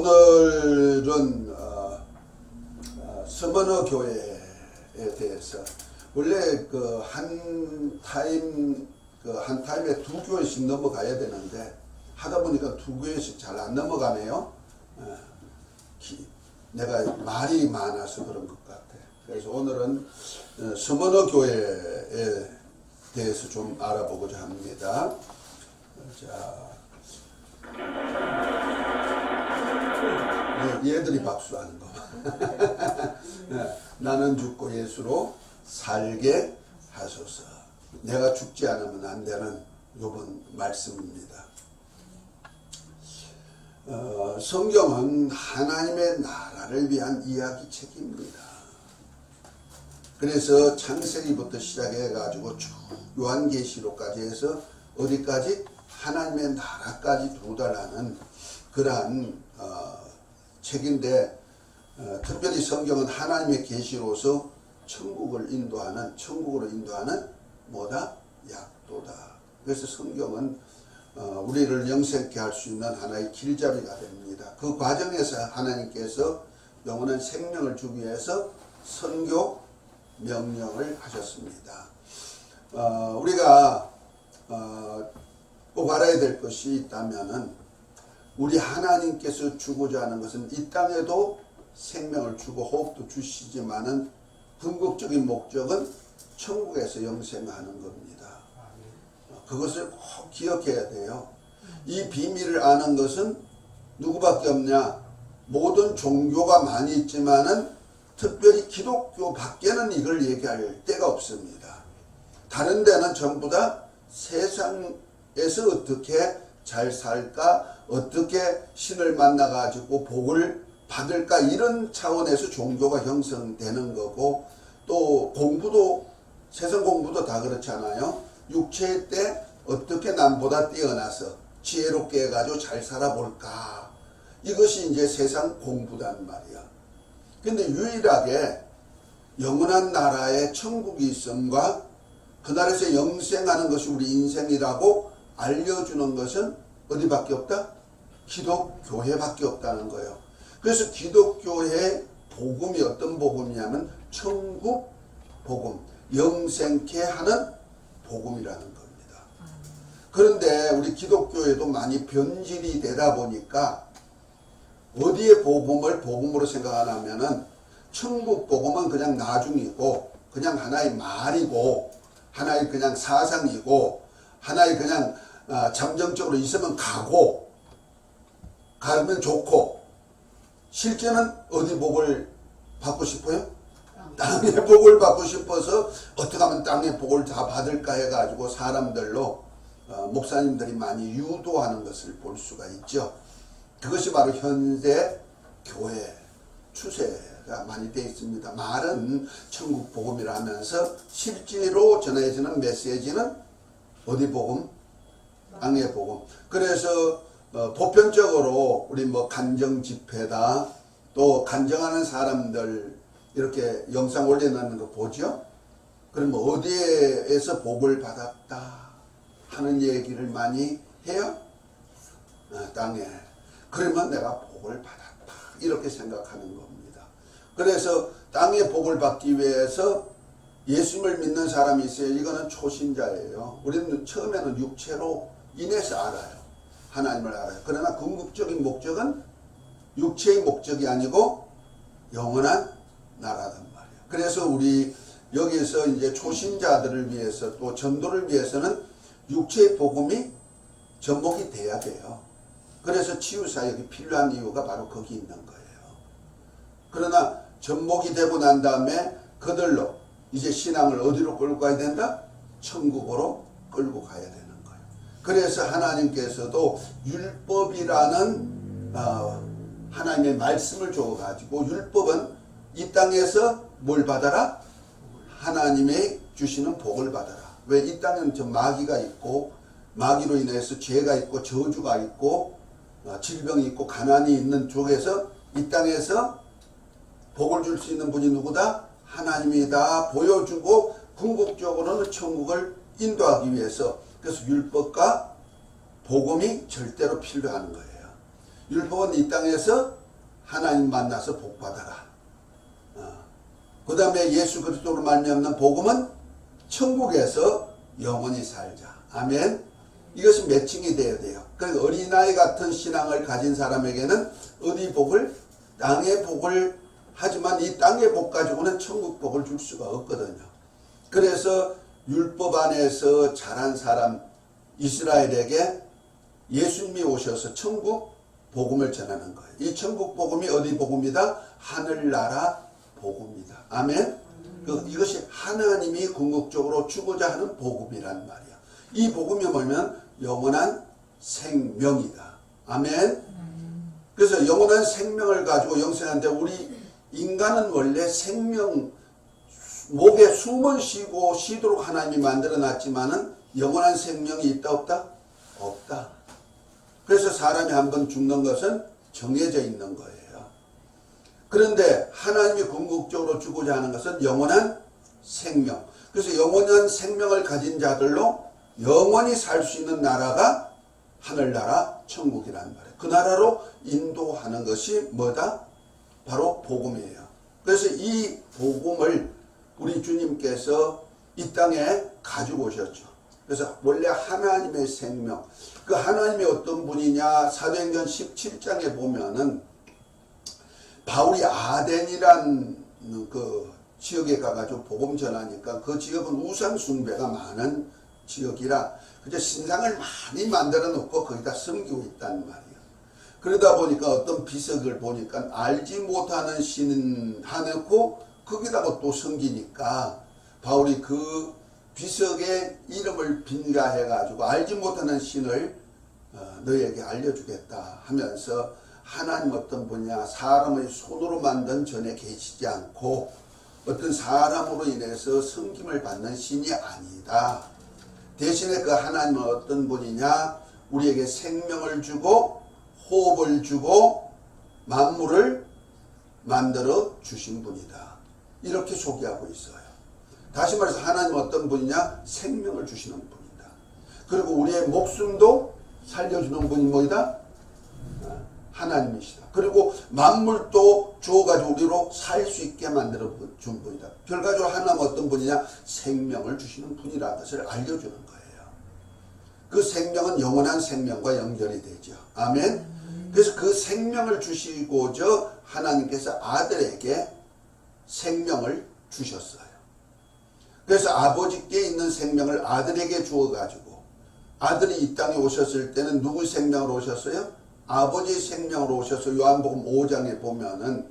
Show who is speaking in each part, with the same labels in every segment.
Speaker 1: 오늘은 서머너 교회에 대해서 원래 한 타임에 두 교회씩 넘어가야 되는데 하다 보니까 두 교회씩 잘 안 넘어가네요. 내가 말이 많아서 그런 것 같아. 그래서 오늘은 서머너 교회에 대해서 좀 알아보고자 합니다. 자, 얘들이 박수하는 거. 나는 죽고 예수로 살게 하소서. 내가 죽지 않으면 안 되는 이번 말씀입니다. 성경은 하나님의 나라를 위한 이야기책입니다. 그래서 창세기부터 시작해 가지고 쭉 요한계시록까지 해서 어디까지? 하나님의 나라까지 도달하는 그러한 책인데, 특별히 성경은 하나님의 계시로서 천국으로 인도하는 뭐다? 약도다. 그래서 성경은 우리를 영생케 할 수 있는 하나의 길잡이가 됩니다. 그 과정에서 하나님께서 영원한 생명을 주기 위해서 선교 명령을 하셨습니다. 우리가 꼭 알아야 될 것이 있다면은, 우리 하나님께서 주고자 하는 것은 이 땅에도 생명을 주고 호흡도 주시지만은 궁극적인 목적은 천국에서 영생하는 겁니다. 그것을 꼭 기억해야 돼요. 이 비밀을 아는 것은 누구밖에 없냐? 모든 종교가 많이 있지만은 특별히 기독교 밖에는 이걸 얘기할 데가 없습니다. 다른 데는 전부 다 세상에서 어떻게 잘 살까, 어떻게 신을 만나가지고 복을 받을까, 이런 차원에서 종교가 형성되는 거고, 또 공부도, 세상 공부도 다 그렇잖아요. 육체의 때 어떻게 남보다 뛰어나서 지혜롭게 해가지고 잘 살아볼까, 이것이 이제 세상 공부단 말이야. 근데 유일하게 영원한 나라에 천국이 있음과 그 나라에서 영생하는 것이 우리 인생이라고 알려주는 것은 어디밖에 없다? 기독교회밖에 없다는 거예요. 그래서 기독교회의 복음이 어떤 복음이냐면 천국 복음, 영생케 하는 복음이라는 겁니다. 그런데 우리 기독교회도 많이 변질이 되다 보니까 어디에 복음을 복음으로 생각하냐면은 천국 복음은 그냥 나중이고, 그냥 하나의 말이고, 하나의 그냥 사상이고, 하나의 그냥 잠정적으로 있으면 가면 좋고, 실제는 어디 복을 받고 싶어요? 땅의 복을 받고 싶어서 어떻게 하면 땅의 복을 다 받을까 해가지고 사람들로 목사님들이 많이 유도하는 것을 볼 수가 있죠. 그것이 바로 현대 교회 추세가 많이 되어 있습니다. 말은 천국 복음이라 하면서 실제로 전해지는 메시지는 어디 복음? 땅의 복음. 그래서 보편적으로 우리 간정 집회다, 또 간정하는 사람들 이렇게 영상 올려놓는 거 보죠? 그러면 어디에서 복을 받았다 하는 얘기를 많이 해요? 땅에. 그러면 내가 복을 받았다, 이렇게 생각하는 겁니다. 그래서 땅에 복을 받기 위해서 예수님을 믿는 사람이 있어요. 이거는 초신자예요. 우리는 처음에는 육체로 인해서 알아요. 하나님을 알아요. 그러나 궁극적인 목적은 육체의 목적이 아니고 영원한 나라단 말이에요. 그래서 우리 여기서 이제 초신자들을 위해서, 또 전도를 위해서는 육체의 복음이 접목이 돼야 돼요. 그래서 치유사역이 필요한 이유가 바로 거기 있는 거예요. 그러나 접목이 되고 난 다음에 그들로 이제 신앙을 어디로 끌고 가야 된다? 천국으로 끌고 가야 되는 거예요. 그래서 하나님께서도 율법이라는 하나님의 말씀을 줘가지고, 율법은 이 땅에서 뭘 받아라? 하나님의 주시는 복을 받아라. 왜? 이 땅에는 저 마귀가 있고, 마귀로 인해서 죄가 있고 저주가 있고 질병이 있고 가난이 있는 쪽에서 이 땅에서 복을 줄 수 있는 분이 누구다? 하나님이다 보여주고, 궁극적으로는 천국을 인도하기 위해서, 그래서 율법과 복음이 절대로 필요한 거예요. 율법은 이 땅에서 하나님 만나서 복 받아라. 그 다음에 예수 그리스도로 말미암는 복음은 천국에서 영원히 살자. 아멘. 이것이 매칭이 되어야 돼요. 그러니까 어린아이 같은 신앙을 가진 사람에게는 어디 복을? 땅의 복을 하지만 이 땅의 복 가지고는 천국 복을 줄 수가 없거든요. 그래서 율법 안에서 자란 사람 이스라엘에게 예수님이 오셔서 천국 복음을 전하는 거예요. 이 천국 복음이 어디 복음이다? 하늘나라 복음이다. 아멘. 이것이 하나님이 궁극적으로 주고자 하는 복음이란 말이야. 이 복음이 뭐냐면 영원한 생명이다. 아멘. 그래서 영원한 생명을 가지고 영생하는데 우리 인간은 원래 생명, 목에 숨을 쉬도록 하나님이 만들어 놨지만은 영원한 생명이 있다 없다? 없다. 그래서 사람이 한번 죽는 것은 정해져 있는 거예요. 그런데 하나님이 궁극적으로 주고자 하는 것은 영원한 생명. 그래서 영원한 생명을 가진 자들로 영원히 살 수 있는 나라가 하늘나라 천국이라는 말이에요. 그 나라로 인도하는 것이 뭐다? 바로 복음이에요. 그래서 이 복음을 우리 주님께서 이 땅에 가지고 오셨죠. 그래서 원래 하나님의 생명, 그 하나님이 어떤 분이냐? 사도행전 17장에 보면은 바울이 아덴이란 그 지역에 가가지고 복음 전하니까 그 지역은 우상 숭배가 많은 지역이라 그저 신상을 많이 만들어 놓고 거기다 섬기고 있단 말이에요. 그러다 보니까 어떤 비석을 보니까 알지 못하는 신 하놓고 거기다가 또 섬기니까 바울이 그 비석의 이름을 빙가해가지고 알지 못하는 신을 너에게 알려주겠다 하면서 하나님 어떤 분이냐? 사람의 손으로 만든 전에 계시지 않고 어떤 사람으로 인해서 섬김을 받는 신이 아니다. 대신에 그 하나님은 어떤 분이냐? 우리에게 생명을 주고 호흡을 주고 만물을 만들어 주신 분이다. 이렇게 소개하고 있어요. 다시 말해서 하나님은 어떤 분이냐? 생명을 주시는 분이다. 그리고 우리의 목숨도 살려주는 분이 뭐이다? 하나님이시다. 그리고 만물도 주어가지고 우리로 살 수 있게 만들어 준 분이다. 결과적으로 하나님은 어떤 분이냐? 생명을 주시는 분이라는 것을 알려주는 거예요. 그 생명은 영원한 생명과 연결이 되죠. 아멘. 그래서 그 생명을 주시고저 하나님께서 아들에게 생명을 주셨어요. 그래서 아버지께 있는 생명을 아들에게 주어가지고 아들이 이 땅에 오셨을 때는 누구의 생명으로 오셨어요? 아버지의 생명으로 오셔서 요한복음 5장에 보면은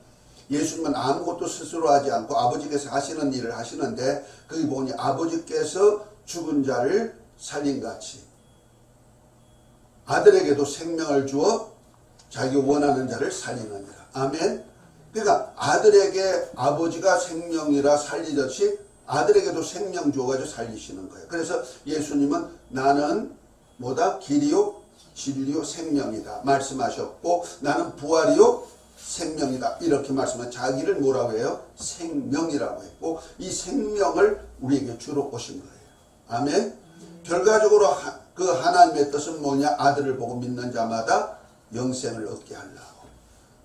Speaker 1: 예수님은 아무것도 스스로 하지 않고 아버지께서 하시는 일을 하시는데 거기 보니 아버지께서 죽은 자를 살린같이 아들에게도 생명을 주어 자기 원하는 자를 살리느니라. 아멘. 그러니까 아들에게 아버지가 생명이라 살리듯이 아들에게도 생명 주어가지고 살리시는 거예요. 그래서 예수님은 나는 뭐다? 길이요 진리요 생명이다 말씀하셨고 나는 부활이요 생명이다 이렇게 말씀하신 자기를 뭐라고 해요? 생명이라고 했고 이 생명을 우리에게 주러 오신 거예요. 아멘. 결과적으로 그 하나님의 뜻은 뭐냐? 아들을 보고 믿는 자마다 영생을 얻게 하려고.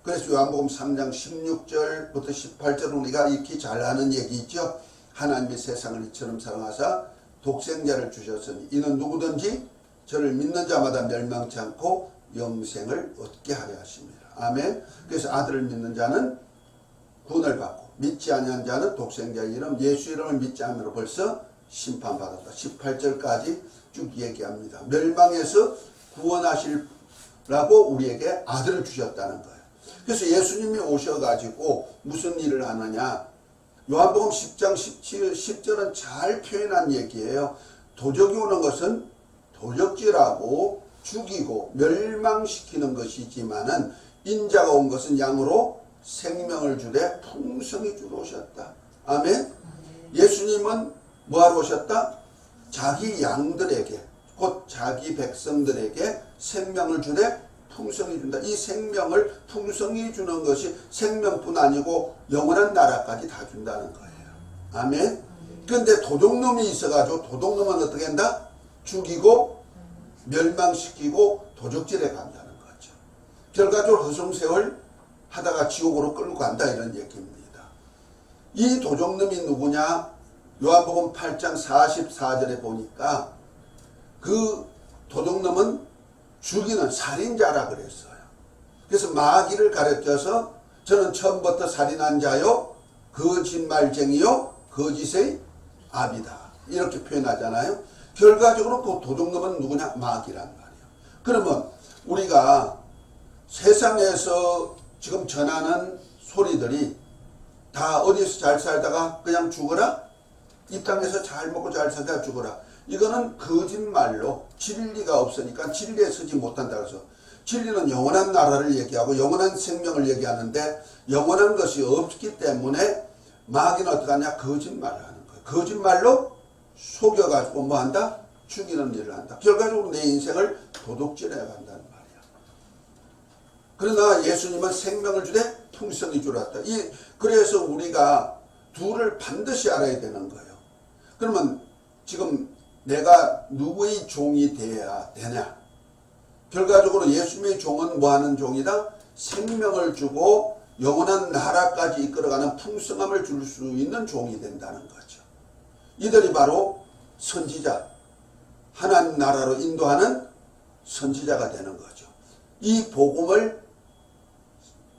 Speaker 1: 그래서 요한복음 3장 16절부터 18절은 우리가 익히 잘 아는 얘기죠. 하나님이 세상을 이처럼 사랑하사 독생자를 주셨으니 이는 누구든지 저를 믿는 자마다 멸망치 않고 영생을 얻게 하려 하십니다. 아멘. 그래서 아들을 믿는 자는 구원을 받고 믿지 아니한 자는 독생자의 이름 예수 이름을 믿지 않으므로 벌써 심판받았다. 18절까지 쭉 얘기합니다. 멸망에서 구원하시라고 우리에게 아들을 주셨다는 거예요. 그래서 예수님이 오셔가지고 무슨 일을 하느냐? 요한복음 10장 10절은 잘 표현한 얘기예요. 도적이 오는 것은 도적질하고 죽이고 멸망시키는 것이지만은 인자가 온 것은 양으로 생명을 주되 풍성히 주러 오셨다. 아멘. 예수님은 뭐하러 오셨다? 자기 양들에게 곧 자기 백성들에게 생명을 주되 풍성히 준다. 이 생명을 풍성히 주는 것이 생명뿐 아니고 영원한 나라까지 다 준다는 거예요. 아멘. 그런데 도둑놈이 있어가지고 도둑놈은 어떻게 한다? 죽이고 멸망시키고 도적질해 간다는 거죠. 결과적으로 허송세월 하다가 지옥으로 끌고 간다 이런 얘기입니다. 이 도둑놈이 누구냐? 요한복음 8장 44절에 보니까 그 도둑놈은 죽이는 살인자라 그랬어요. 그래서 마귀를 가르쳐서 저는 처음부터 살인한 자요 거짓말쟁이요 거짓의 아비다 이렇게 표현하잖아요. 결과적으로 그 도둑놈은 누구냐? 마귀란 말이에요. 그러면 우리가 세상에서 지금 전하는 소리들이 다 어디서 잘 살다가 그냥 죽어라? 이 땅에서 잘 먹고 잘 살다가 죽어라. 이거는 거짓말로 진리가 없으니까 진리에 서지 못한다. 그래서 진리는 영원한 나라를 얘기하고 영원한 생명을 얘기하는데 영원한 것이 없기 때문에 마귀는 어떻게 하냐? 거짓말을 하는 거예요. 거짓말로 속여가지고 뭐 한다? 죽이는 일을 한다. 결과적으로 내 인생을 도둑질해 간다는 말이야. 그러나 예수님은 생명을 주되 풍성히 주었다. 그래서 우리가 둘을 반드시 알아야 되는 거예요. 그러면 지금 내가 누구의 종이 되어야 되냐? 결과적으로 예수님의 종은 뭐 하는 종이다? 생명을 주고 영원한 나라까지 이끌어가는 풍성함을 줄 수 있는 종이 된다는 거죠. 이들이 바로 선지자, 하나님 나라로 인도하는 선지자가 되는 거죠. 이 복음을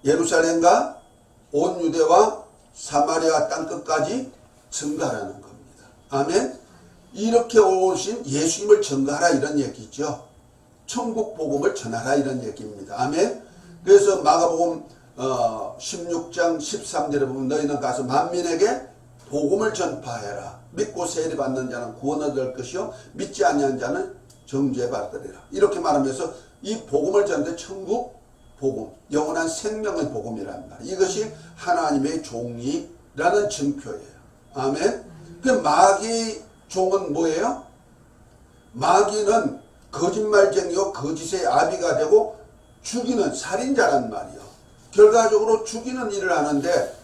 Speaker 1: 예루살렘과 온 유대와 사마리아 땅끝까지 증거하라는 겁니다. 아멘. 이렇게 오신 예수님을 증거하라 이런 얘기죠. 천국 복음을 전하라 이런 얘기입니다. 아멘. 그래서 마가복음 16장 13절에 보면 너희는 가서 만민에게 복음을 전파해라. 믿고 세례받는 자는 구원 얻을 것이요 믿지 아니한 자는 정죄 받으리라. 이렇게 말하면서 이 복음을 전하는데 천국 복음, 영원한 생명의 복음이란 말이에요. 이것이 하나님의 종이라는 증표예요. 아멘. 그 마귀 종은 뭐예요? 마귀는 거짓말쟁이요 거짓의 아비가 되고 죽이는 살인자란 말이에요. 결과적으로 죽이는 일을 하는데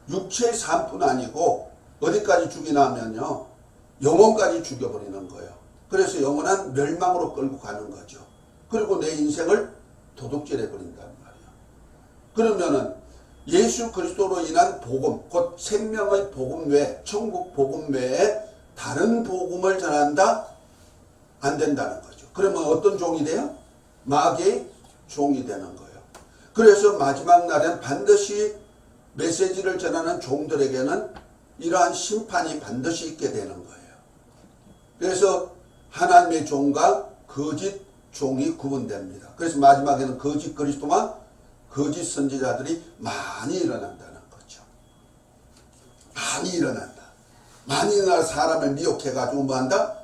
Speaker 1: 육체의 삶뿐 아니고 어디까지 죽이냐면요 영혼까지 죽여버리는 거예요. 그래서 영원한 멸망으로 끌고 가는 거죠. 그리고 내 인생을 도둑질해 버린단 말이에요. 그러면은 예수 그리스도로 인한 복음, 곧 생명의 복음 외에, 천국 복음 외에 다른 복음을 전한다? 안 된다는 거죠. 그러면 어떤 종이 돼요? 마귀의 종이 되는 거예요. 그래서 마지막 날엔 반드시 메시지를 전하는 종들에게는 이러한 심판이 반드시 있게 되는 거예요. 그래서 하나님의 종과 거짓 종이 구분됩니다. 그래서 마지막에는 거짓 그리스도와 거짓 선지자들이 많이 일어난다는 거죠. 많이 일어난다. 많이 일어나 사람을 미혹해가지고 뭐 한다?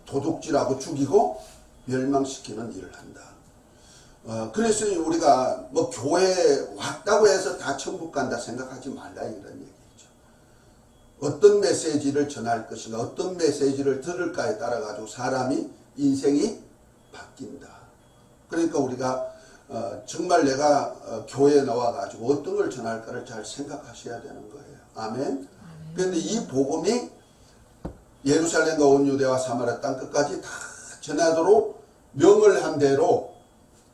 Speaker 1: 도둑질하고 죽이고 멸망시키는 일을 한다. 그래서 우리가 뭐 교회에 왔다고 해서 다 천국 간다 생각하지 말라 이런 얘기죠. 어떤 메시지를 전할 것인가, 어떤 메시지를 들을까에 따라 가지고 사람이 인생이 바뀐다. 그러니까 우리가 정말 내가 교회에 나와 가지고 어떤 걸 전할까를 잘 생각하셔야 되는 거예요. 아멘. 그런데 이 복음이 예루살렘과 온 유대와 사마리아 땅끝까지 다 전하도록 명을 한 대로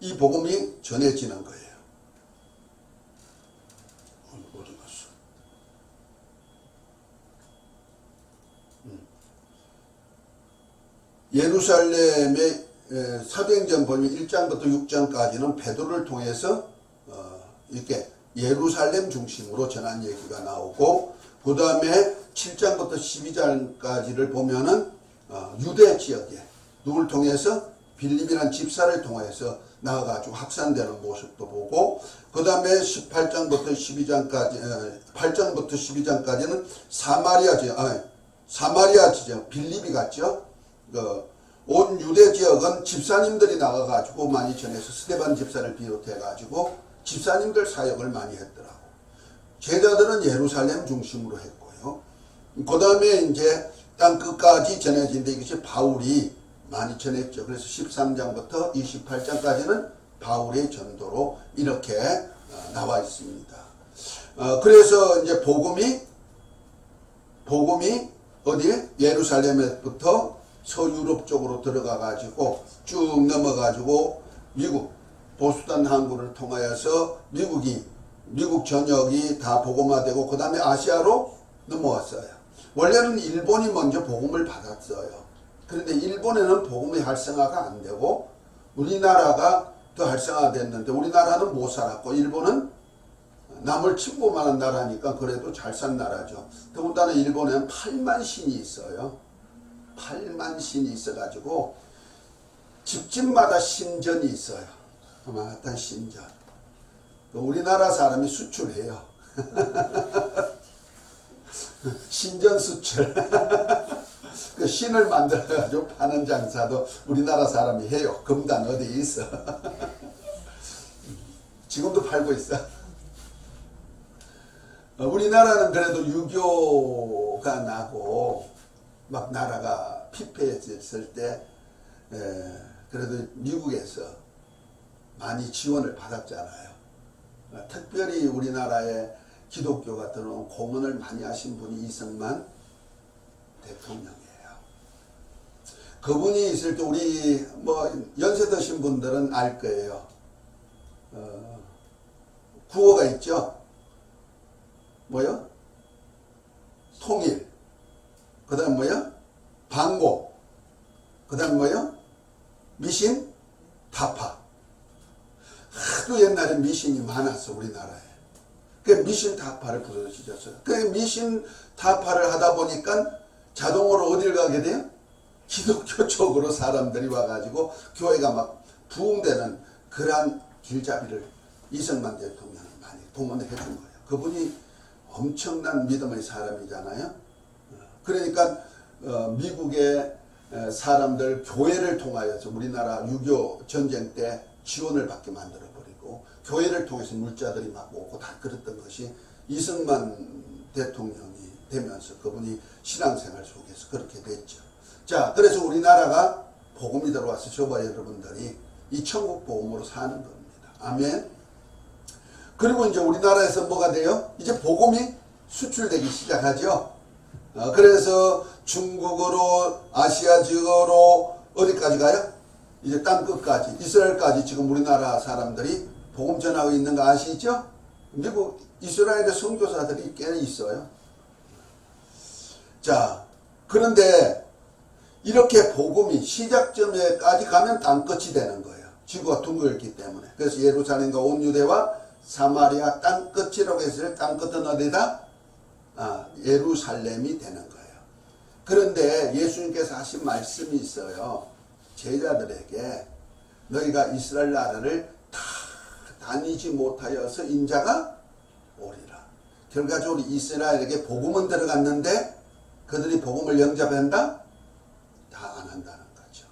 Speaker 1: 이 복음이 전해지는 거예요. 어디 갔어? 예루살렘의 사도행전 보면 1장부터 6장까지는 베드로를 통해서 이렇게 예루살렘 중심으로 전한 얘기가 나오고, 그 다음에 7장부터 12장까지를 보면은 유대 지역에 누굴 통해서 빌립이라는 집사를 통해서 나와가지고 확산되는 모습도 보고, 그 다음에 18장부터 12장까지 8장부터 12장까지는 사마리아 지역 빌립이 갔죠. 온 유대 지역은 집사님들이 나가가지고 많이 전해서 스데반 집사를 비롯해가지고 집사님들 사역을 많이 했더라고. 제자들은 예루살렘 중심으로 했고요. 그 다음에 이제 땅 끝까지 전해진데 이것이 바울이 많이 전했죠. 그래서 13장부터 28장까지는 바울의 전도로 이렇게 나와 있습니다. 그래서 이제 복음이 어디에? 예루살렘에부터 서유럽 쪽으로 들어가 가지고 쭉 넘어 가지고 미국 보수단 항구를 통하여서 미국 전역이 다 복음화되고 그 다음에 아시아로 넘어왔어요. 원래는 일본이 먼저 복음을 받았어요. 그런데 일본에는 복음이 활성화가 안 되고 우리나라가 더 활성화됐는데 우리나라는 못 살았고 일본은 남을 침범하는 나라니까 그래도 잘 산 나라죠. 더군다나 일본에는 8만 신이 있어요. 8만 신이 있어가지고 집집마다 신전이 있어요. 어마어마한 신전. 우리나라 사람이 수출해요. 신전 수출. 그 신을 만들어가지고 파는 장사도 우리나라 사람이 해요. 금단 어디에 있어. 지금도 팔고 있어. 우리나라는 그래도 유교가 나고 막 나라가 피폐해졌을 때 그래도 미국에서 많이 지원을 받았잖아요. 특별히 우리나라에 기독교가 들어온 공헌을 많이 하신 분이 이승만 대통령이에요. 그분이 있을 때 우리 뭐 연세 드신 분들은 알 거예요. 구호가 있죠. 뭐요? 통일. 그 다음 뭐요? 방고. 그 다음 뭐요? 미신 타파. 하도 옛날에 미신이 많았어 우리나라에. 그 미신 타파를 부르셨어요. 그 미신 타파를 하다 보니까 자동으로 어딜 가게 돼요? 기독교 쪽으로 사람들이 와가지고 교회가 막 부흥되는 그러한 길잡이를 이승만 대통령이 많이 동원해 준 거예요. 그분이 엄청난 믿음의 사람이잖아요. 그러니까 미국의 사람들 교회를 통하여서 우리나라 6.25 전쟁 때 지원을 받게 만들어버리고 교회를 통해서 물자들이 막 오고 다 그랬던 것이 이승만 대통령이 되면서 그분이 신앙생활 속에서 그렇게 됐죠. 자, 그래서 우리나라가 복음이 들어와서 저와 여러분들이 이 천국 복음으로 사는 겁니다. 아멘. 그리고 이제 우리나라에서 뭐가 돼요? 이제 복음이 수출되기 시작하죠. 그래서 중국으로, 아시아 지역으로 어디까지 가요? 이제 땅끝까지, 이스라엘까지 지금 우리나라 사람들이 복음 전하고 있는 거 아시죠? 미국, 이스라엘의 선교사들이 꽤 있어요. 자, 그런데 이렇게 복음이 시작점에까지 가면 땅끝이 되는 거예요. 지구가 둥글기 때문에. 그래서 예루살렘과 온 유대와 사마리아 땅끝이라고 했을 때 땅끝은 어디다? 예루살렘이 되는 거예요. 그런데 예수님께서 하신 말씀이 있어요. 제자들에게 너희가 이스라엘 나라를 다 다니지 못하여서 인자가 오리라. 결과적으로 이스라엘에게 복음은 들어갔는데 그들이 복음을 영접한다? 다 안 한다는 거죠.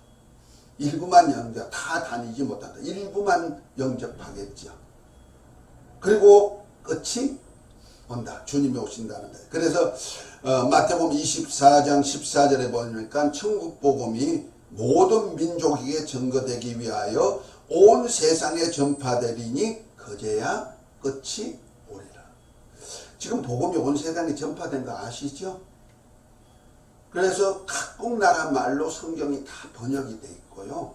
Speaker 1: 일부만 영접, 다 다니지 못한다. 일부만 영접하겠죠. 그리고 끝이 온다. 주님이 오신다는 거예요. 그래서 마태복음 24장 14절에 보니까 천국 복음이 모든 민족에게 증거되기 위하여 온 세상에 전파되리니 그제야 끝이 오리라. 지금 복음이 온 세상에 전파된 거 아시죠? 그래서 각국 나라 말로 성경이 다 번역이 돼 있고요.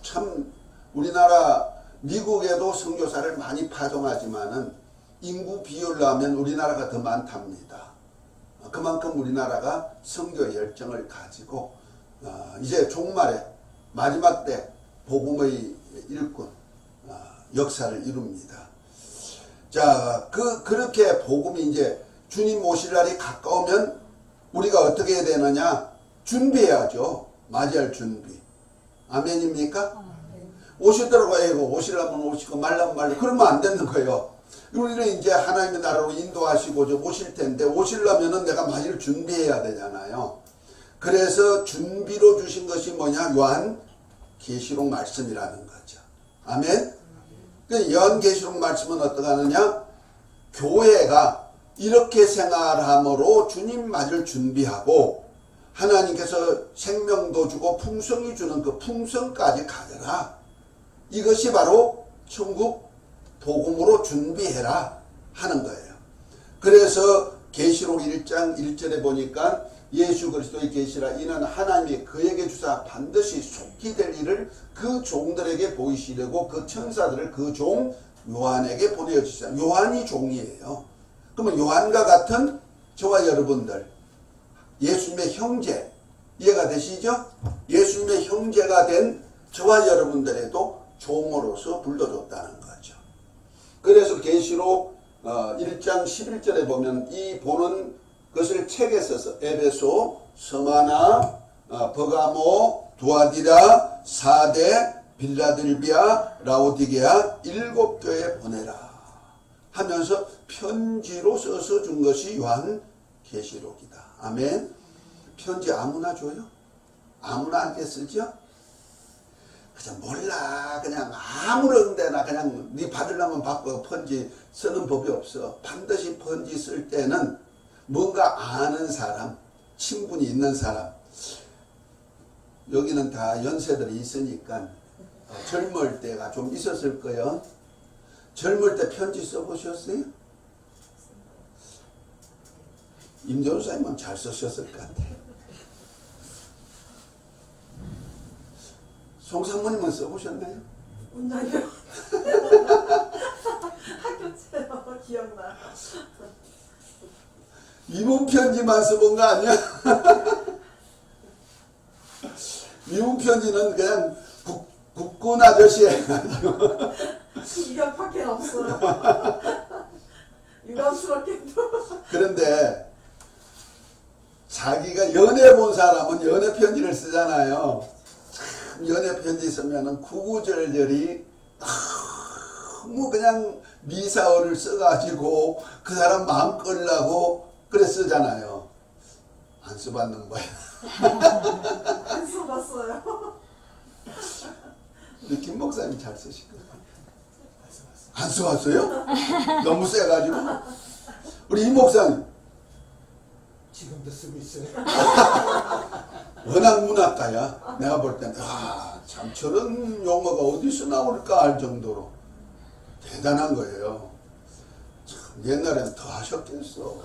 Speaker 1: 참 우리나라 미국에도 선교사를 많이 파송하지만은 인구 비율로 하면 우리나라가 더 많답니다. 그만큼 우리나라가 선교 열정을 가지고 이제 종말에 마지막 때 복음의 일꾼 역사를 이룹니다. 자, 그렇게 복음이 이제 주님 오실 날이 가까우면 우리가 어떻게 해야 되느냐? 준비해야죠. 맞이할 준비. 아멘입니까? 오시더라고 해고 오시려면 오시고 말라면 말고 그러면 안 되는 거예요. 우리는 이제 하나님의 나라로 인도하시고 좀 오실 텐데 오시려면은 내가 맞이를 준비해야 되잖아요. 그래서 준비로 주신 것이 뭐냐? 요한 계시록 말씀이라는 거죠. 아멘. 그 요한 계시록 말씀은 어떻게 하느냐? 교회가 이렇게 생활함으로 주님 맞을 준비하고 하나님께서 생명도 주고 풍성이 주는 그 풍성까지 가져라. 이것이 바로 천국 복음으로 준비해라 하는 거예요. 그래서 계시록 1장 1절에 보니까 예수 그리스도의 계시라 이는 하나님이 그에게 주사 반드시 속히 될 일을 그 종들에게 보이시려고 그 천사들을 그 종 요한에게 보내주시다. 요한이 종이에요. 그러면 요한과 같은 저와 여러분들 예수님의 형제 이해가 되시죠? 예수님의 형제가 된 저와 여러분들에도 종으로서 불러줬다는 거죠. 그래서 계시록 1장 11절에 보면 이 보는 것을 책에 써서 에베소, 스마나, 버가모, 두아디라, 사대, 빌라델비아, 라오디게아 7교회에 보내라 하면서 편지로 써서 준 것이 요한 계시록이다. 아멘. 편지 아무나 줘요? 아무나한테 쓰죠? 그냥 몰라. 그냥 아무런 데나 그냥 네 받으려면 받고 편지 쓰는 법이 없어. 반드시 편지 쓸 때는 뭔가 아는 사람, 친분이 있는 사람. 여기는 다 연세들이 있으니까 젊을 때가 좀 있었을 거예요. 젊을 때 편지 써보셨어요? 임전사님은 잘 쓰셨을 것 같아요. 송상무님은 써보셨나요?
Speaker 2: 아니요. 학교 때요. 기억나.
Speaker 1: 미문 편지만 써본 거 아니야? 미문 편지는 그냥 국군 아저씨 해가지고
Speaker 2: 기억밖에 없어요. 유감스럽게도.
Speaker 1: 그런데 자기가 연애 본 사람은 연애 편지를 쓰잖아요. 참 연애 편지 쓰면은 구구절절히 너무 그냥 미사어를 써가지고 그 사람 마음 끌라고 그래 쓰잖아요. 안 써봤는 거야.
Speaker 2: 안 써봤어요.
Speaker 1: 우리 김 목사님 잘 쓰실 거예요. 안 써봤어요? 너무 세가지고. 우리 이 목사님
Speaker 3: 지금도 쓰고 있어요.
Speaker 1: 워낙 문학가야. 내가 볼 때는 참 저런 용어가 어디서 나올까 할 정도로 대단한 거예요. 참 옛날엔 더 하셨겠어.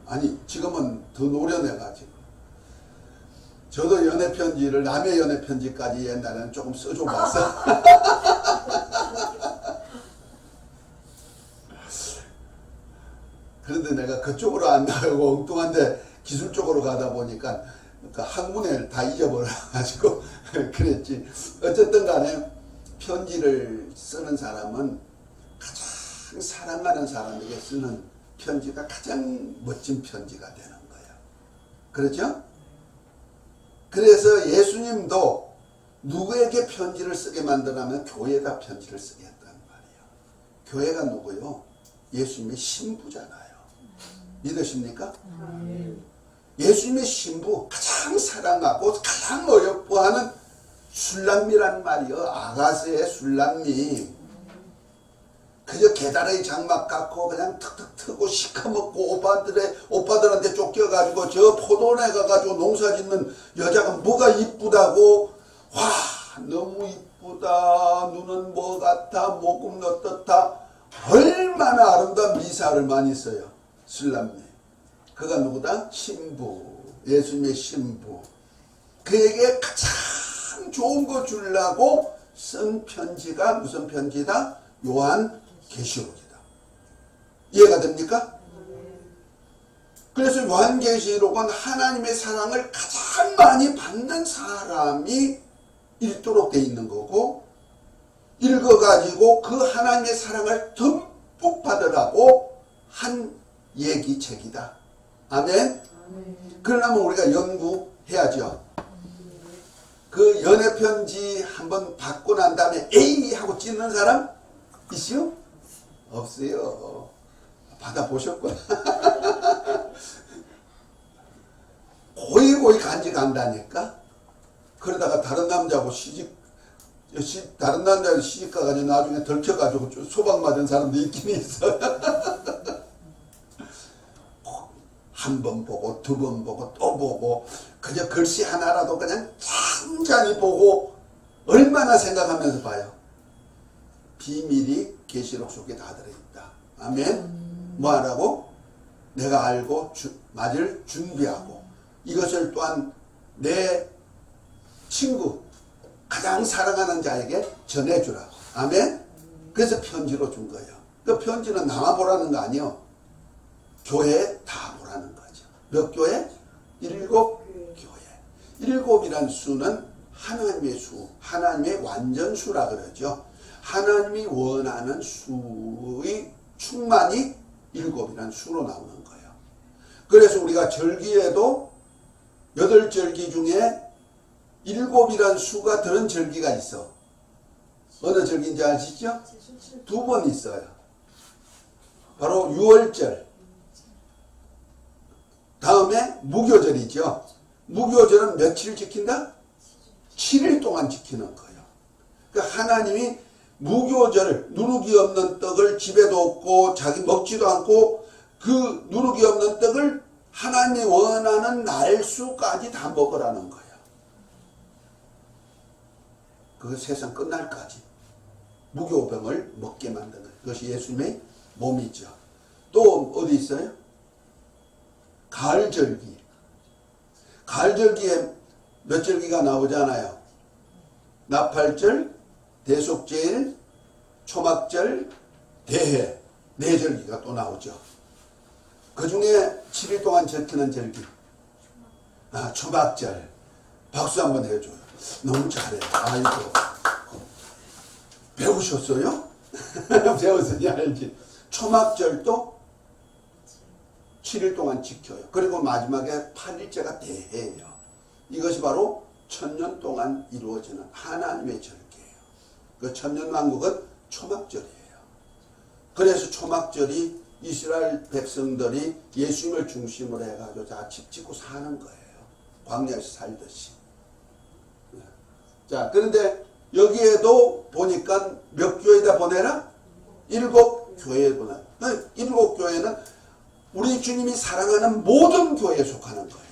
Speaker 1: 아니 지금은 더 노련해가지고. 저도 연애편지를 남의 연애편지까지 옛날에는 조금 써줘봤어. 그런데 내가 그쪽으로 안 나가고 엉뚱한데 기술 쪽으로 가다 보니까 그 학문을 다 잊어버려가지고 그랬지. 어쨌든 간에 편지를 쓰는 사람은 가장 사랑하는 사람에게 쓰는 편지가 가장 멋진 편지가 되는 거예요. 그렇죠? 그래서 예수님도 누구에게 편지를 쓰게 만들라면 교회에다 편지를 쓰게 했단 말이에요. 교회가 누구요? 예수님의 신부잖아요. 믿으십니까? 예수님의 신부, 가장 사랑하고 가장 어여뻐하는 술람미란 말이요. 아가스의 술람미. 그저 계단의 장막 갖고 그냥 턱턱 트고 시커멓고 오빠들한테 쫓겨가지고 저 포도원에 가가지고 농사 짓는 여자가 뭐가 이쁘다고. 와, 너무 이쁘다. 눈은 뭐 같아. 목은 어떻다. 얼마나 아름다운 미사를 많이 써요. 술람미. 그가 누구다? 신부. 예수님의 신부. 그에게 가장 좋은 거 주려고 쓴 편지가 무슨 편지다? 요한 계시록이다. 이해가 됩니까? 그래서 요한 계시록은 하나님의 사랑을 가장 많이 받는 사람이 읽도록 돼 있는 거고, 읽어가지고 그 하나님의 사랑을 듬뿍 받으라고 한 얘기책이다. 아멘? 그러려면 우리가 연구해야죠. 그 연애편지 한번 받고 난 다음에 에이 하고 찢는 사람 있어요? 없어요. 받아보셨구나. 고이 간직한다니까. 그러다가 다른 남자하고 다른 남자하고 시집 가가지고 나중에 들켜가지고 소방 맞은 사람도 있긴 있어. 한 번 보고 두 번 보고 또 보고 그저 글씨 하나라도 그냥 찬찬히 보고 얼마나 생각하면서 봐요. 비밀이 계시록 속에 다 들어있다. 아멘. 뭐 하라고? 내가 알고 맞을 준비하고 이것을 또한 내 친구, 가장 사랑하는 자에게 전해주라고. 아멘? 그래서 편지로 준 거예요. 그 편지는 나만 보라는 거 아니에요. 교회에 다 보라는 거죠. 몇 교회? 7 교회. 7이란 수는 하나님의 수, 하나님의 완전수라 그러죠. 하나님이 원하는 수의 충만이 7이란 수로 나오는 거예요. 그래서 우리가 절기에도 8절기 중에 7이란 수가 들은 절기가 있어. 어느 절기인지 아시죠? 2번 있어요. 바로 6월절. 다음에 무교절이죠. 무교절은 며칠 지킨다? 7일 동안 지키는 거예요. 그러니까 하나님이 무교절, 누룩이 없는 떡을 집에도 없고 자기 먹지도 않고 그 누룩이 없는 떡을 하나님이 원하는 날수까지 다 먹으라는 거예요. 그 세상 끝날까지 무교병을 먹게 만드는 거예요. 그것이 예수님의 몸이죠. 또 어디 있어요? 가을절기. 가을절기에 몇 절기가 나오잖아요. 나팔절, 대속제일, 초막절, 대해, 4절기가 또 나오죠. 그 중에 7일 동안 지키는 절기. 초막절. 박수 한번 해줘요. 너무 잘해요. 아이고. 배우셨어요? 배웠으니 알지. 초막절도 7일 동안 지켜요. 그리고 마지막에 8일째가 대해예요. 이것이 바로 1000년 동안 이루어지는 하나님의 절기예요. 그 천년왕국은 초막절이에요. 그래서 초막절이 이스라엘 백성들이 예수님을 중심으로 해가지고 다 집 짓고 사는 거예요. 광야에서 살듯이. 자, 그런데 여기에도 보니까 몇 교회에다 보내라? 7 교회에 보내라. 7 교회는 우리 주님이 사랑하는 모든 교회에 속하는 거예요.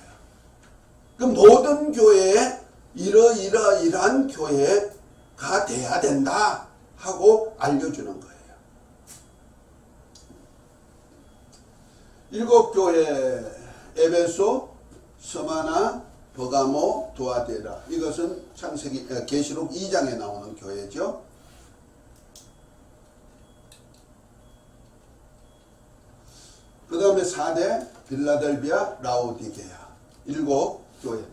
Speaker 1: 그 모든 교회에 이러이러이러한 교회가 돼야 된다 하고 알려주는 거예요. 7 교회, 에베소, 스마나, 버가모, 두아데라. 이것은 창세기, 계시록 2장에 나오는 교회죠. 그 다음에 4대 빌라델비아, 라오디게아. 7 교회.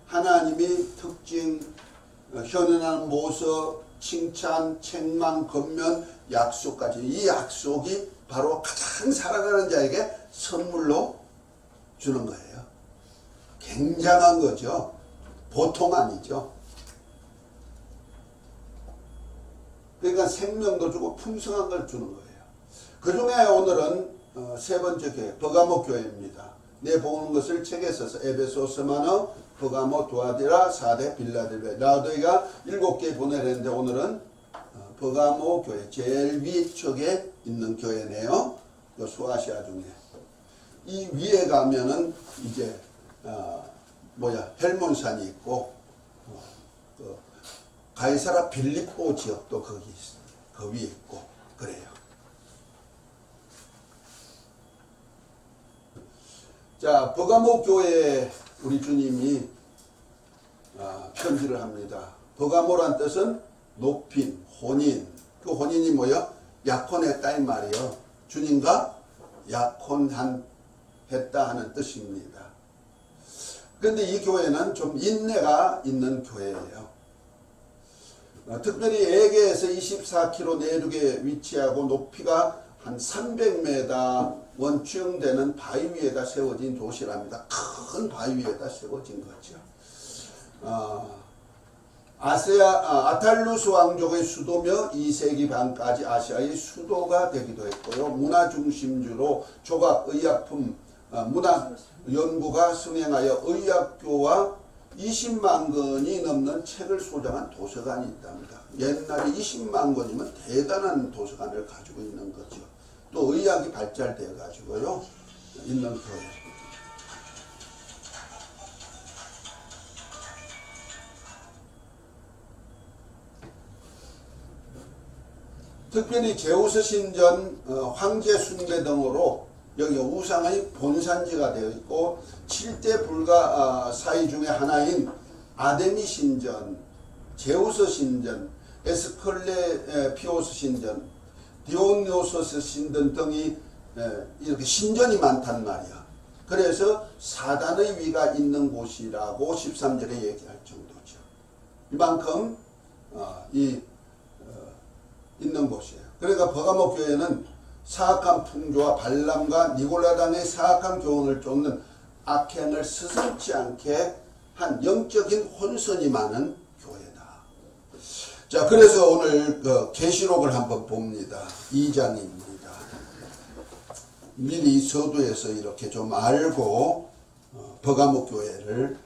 Speaker 1: 하나님이 특징, 현현한 모습, 칭찬, 책망, 권면, 약속까지. 이 약속이 바로 가장 사랑하는 자에게 선물로 주는 거예요. 굉장한 거죠. 보통 아니죠. 그러니까 생명도 주고 풍성한 걸 주는 거예요. 그 중에 오늘은 3번째 교회, 버가모 교회입니다. 내 보는 것을 책에 써서 에베소, 스마너, 버가모, 두아디라, 4대 빌라델비아, 라오디게아 7개 보내려는데 오늘은 버가모 교회, 제일 위쪽에 있는 교회네요. 소아시아 중에. 이 위에 가면은 이제 헬몬산이 있고 가이사라 빌립보 지역도 거기 있어요. 그 위에 있고 그래요. 자, 버가모 교회에 우리 주님이 편지를 합니다. 버가모란 뜻은 높임, 혼인. 그 혼인이 뭐예요? 약혼했다 이 말이에요. 주님과 약혼했다 하는 뜻입니다. 그런데 이 교회는 좀 인내가 있는 교회예요. 특별히 에게에서 24km 내륙에 위치하고 높이가 한 300m 원추형되는 바위 위에다 세워진 도시랍니다. 큰 바위 위에다 세워진 거죠. 아탈루스 왕족의 수도며 2세기 반까지 아시아의 수도가 되기도 했고요. 문화 중심주로 조각, 의약품, 문학 연구가 승행하여 의학교와 20만 권이 넘는 책을 소장한 도서관이 있답니다. 옛날에 20만 권이면 대단한 도서관을 가지고 있는 거죠. 또 의학이 발달되어 가지고요 있는 교회. 특별히 제우스 신전, 황제 숭배 등으로 여기 우상의 본산지가 되어 있고 7대 불가 사이 중에 하나인 아데미 신전, 제우스 신전, 에스클레피오스 신전, 디오니오소스 신전 등이 이렇게 신전이 많단 말이야. 그래서 사단의 위가 있는 곳이라고 13절에 얘기할 정도죠. 이만큼 있는 곳이에요. 그러니까 버가모 교회는 사악한 풍조와 발람과 니골라당의 사악한 교훈을 쫓는 악행을 스스럽지 않게 한 영적인 혼선이 많은 교회다. 자, 그래서 오늘 계시록을 한번 봅니다. 2장입니다. 미리 서두에서 이렇게 좀 알고 버가모 교회를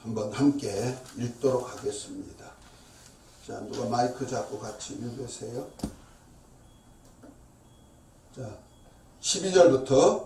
Speaker 1: 한번 함께 읽도록 하겠습니다. 자, 누가 마이크 잡고 같이 읽으세요. 자, 12절부터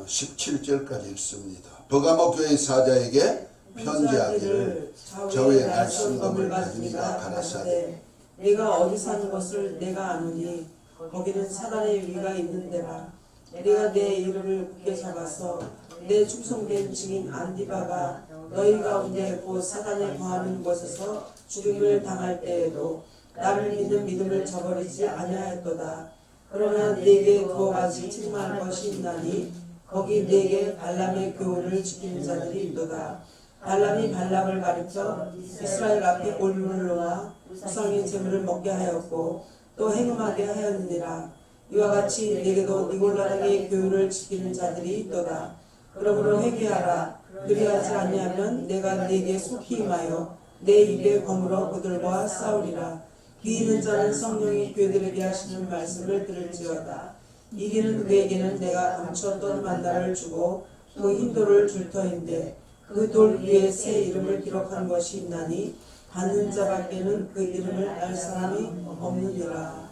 Speaker 1: 17절까지 읽습니다. 버가모 교회 사자에게 편지하기를 저의 말씀검을 가지니가 가라사대
Speaker 4: 내가 어디 사는 것을 내가 아노니 거기는 사단의 위가 있는 데라. 내가 내 이름을 굳게 잡아서 내 충성된 증인 안디바가 너희 가운데 곧 사단에 거하는 곳에서 죽임을 당할 때에도 나를 믿는 믿음을 저버리지 아니하였도다. 그러나 내게 두 가지 책망할 것이 있나니 거기 내게 발람의 교훈을 지키는 자들이 있도다. 발람이 발람을 가르쳐 이스라엘 앞에 올무를 놓아 우상의 제물을 먹게 하였고 또 행음하게 하였느니라. 이와 같이 내게도 니골라당의 교훈을 지키는 자들이 있도다. 그러므로 회개하라. 그리하지 아니하면 내가 네게 속히 임하여 내 입에 검으로 그들과 싸우리라. 귀 있는 자는 성령이 교회들에게 하시는 말씀을 들을지어다. 이기는 그에게는 내가 감추었던 만나를 주고 또 흰돌을 줄 터인데 그 돌 위에 새 이름을 기록한 것이 있나니 받는 자밖에는 그 이름을 알 사람이 없느니라.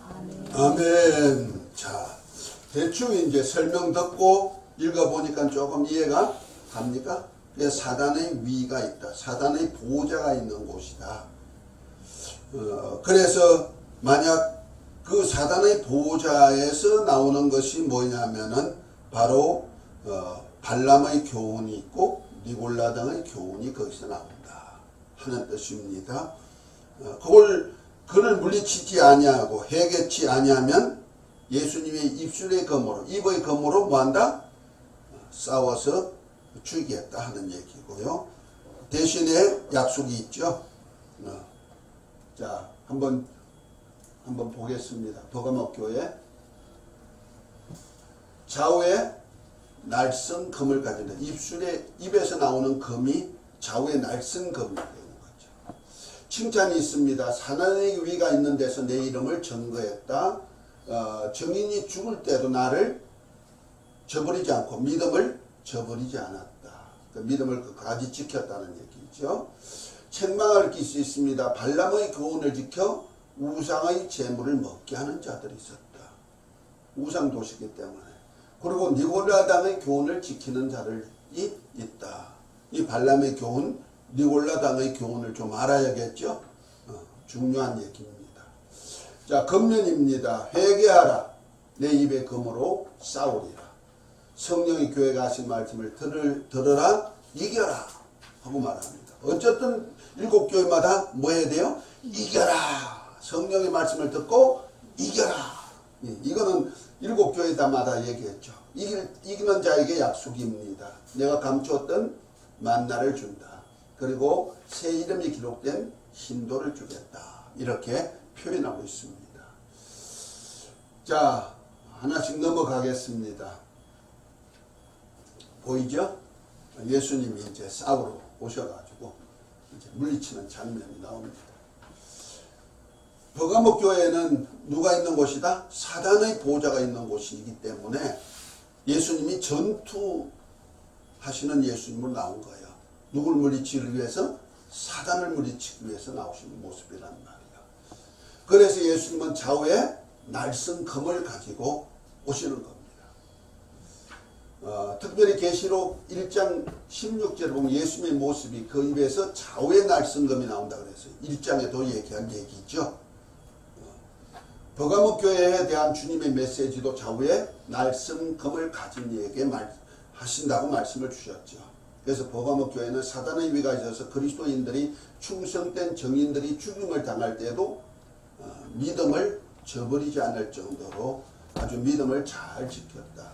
Speaker 1: 아멘. 자, 대충 이제 설명 듣고 읽어보니까 조금 이해가 갑니까? 사단의 위가 있다. 사단의 보호자가 있는 곳이다. 그래서 만약 그 사단의 보호자에서 나오는 것이 뭐냐면은 바로 발람의 교훈이 있고 니골라당의 교훈이 거기서 나온다 하는 뜻입니다. 그를 물리치지 아니하고 해결치 아니하면 예수님의 입술의 검으로 입의 검으로 뭐한다? 싸워서 죽이겠다 하는 얘기고요. 대신에 약속이 있죠. 자, 한번 보겠습니다. 버가모 교회 좌우에 날선 검을 가진다. 입에서 나오는 검이 좌우에 날선 검이 되는 거죠. 칭찬이 있습니다. 사단의 위가 있는 데서 내 이름을 증거했다. 증인이 죽을 때도 나를 저버리지 않고 믿음을 저버리지 않았다. 그 믿음을 끝까지 지켰다는 얘기죠. 책망할 것이 있습니다. 발람의 교훈을 지켜 우상의 재물을 먹게 하는 자들이 있었다. 우상 도시기 때문에. 그리고 니골라당의 교훈을 지키는 자들이 있다. 이 발람의 교훈, 니골라당의 교훈을 좀 알아야겠죠. 중요한 얘기입니다. 자, 검면입니다. 회개하라. 내 입의 검으로 싸우리라. 성령이 교회가 하신 말씀을 들으라. 이겨라 하고 말합니다. 어쨌든 7교회마다 뭐 해야 돼요? 이겨라. 성령의 말씀을 듣고 이겨라. 이거는 7교회마다 얘기했죠. 이기는 자에게 약속입니다. 내가 감추었던 만나를 준다. 그리고 새 이름이 기록된 흰돌을 주겠다. 이렇게 표현하고 있습니다. 자, 하나씩 넘어가겠습니다. 보이죠? 예수님이 이제 싸우러 오셔가지고 이제 물리치는 장면이 나옵니다. 버가모 교회는 누가 있는 곳이다? 사단의 보호자가 있는 곳이기 때문에 예수님이 전투하시는 예수님으로 나온 거예요. 누굴 물리치기 위해서? 사단을 물리치기 위해서 나오시는 모습이란 말이에요. 그래서 예수님은 좌우에 날선 검을 가지고 오시는 겁니다. 특별히 계시록 1장 16절에 보면 예수님의 모습이 그 입에서 좌우에 날선 검이 나온다 그래서 1장에도 얘기한 얘기죠. 버가모 교회에 대한 주님의 메시지도 좌우에 말씀금을 가진 이에게 하신다고 말씀을 주셨죠. 그래서 버가모 교회는 사단의 위가 있어서 그리스도인들이 충성된 정인들이 죽임을 당할 때에도 믿음을 저버리지 않을 정도로 아주 믿음을 잘 지켰다.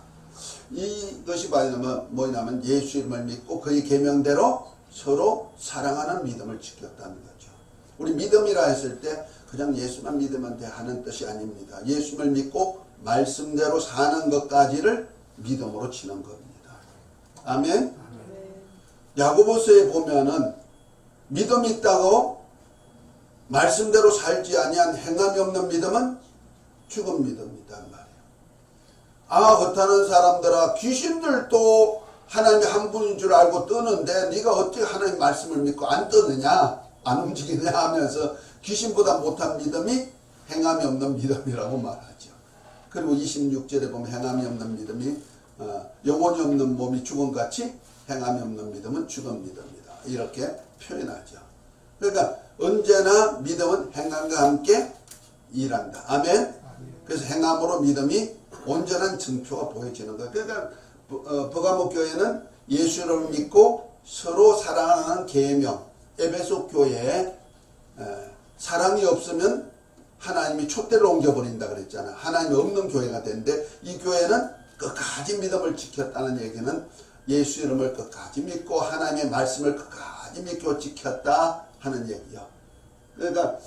Speaker 1: 이것이 뭐냐면 예수 이름을 믿고 그의 계명대로 서로 사랑하는 믿음을 지켰다는 거죠. 우리 믿음이라 했을 때 그냥 예수만 믿으면 돼 하는 뜻이 아닙니다. 예수를 믿고 말씀대로 사는 것까지를 믿음으로 치는 겁니다. 아멘. 야고보서에 보면은 믿음이 있다고 말씀대로 살지 아니한 행함이 없는 믿음은 죽은 믿음이다 말이에요. 아, 그렇다는 사람들아, 귀신들도 하나님이 한 분인 줄 알고 뜨는데 네가 어떻게 하나님 말씀을 믿고 안 뜨느냐, 안 움직이냐 하면서 귀신보다 못한 믿음이 행함이 없는 믿음이라고 말하죠. 그리고 26절에 보면 행함이 없는 믿음이 영혼이 없는 몸이 죽음같이 행함이 없는 믿음은 죽은 믿음이다. 이렇게 표현하죠. 그러니까 언제나 믿음은 행함과 함께 일한다. 아멘. 그래서 행함으로 믿음이 온전한 증표가 보여지는 거예요. 그러니까 버가모 교회는 예수를 믿고 서로 사랑하는 계명, 에베소 교회에 사랑이 없으면 하나님이 촛대를 옮겨버린다 그랬잖아. 하나님이 없는 교회가 되는데 이 교회는 끝까지 믿음을 지켰다는 얘기는 예수 이름을 끝까지 믿고 하나님의 말씀을 끝까지 믿고 지켰다 하는 얘기요. 그러니까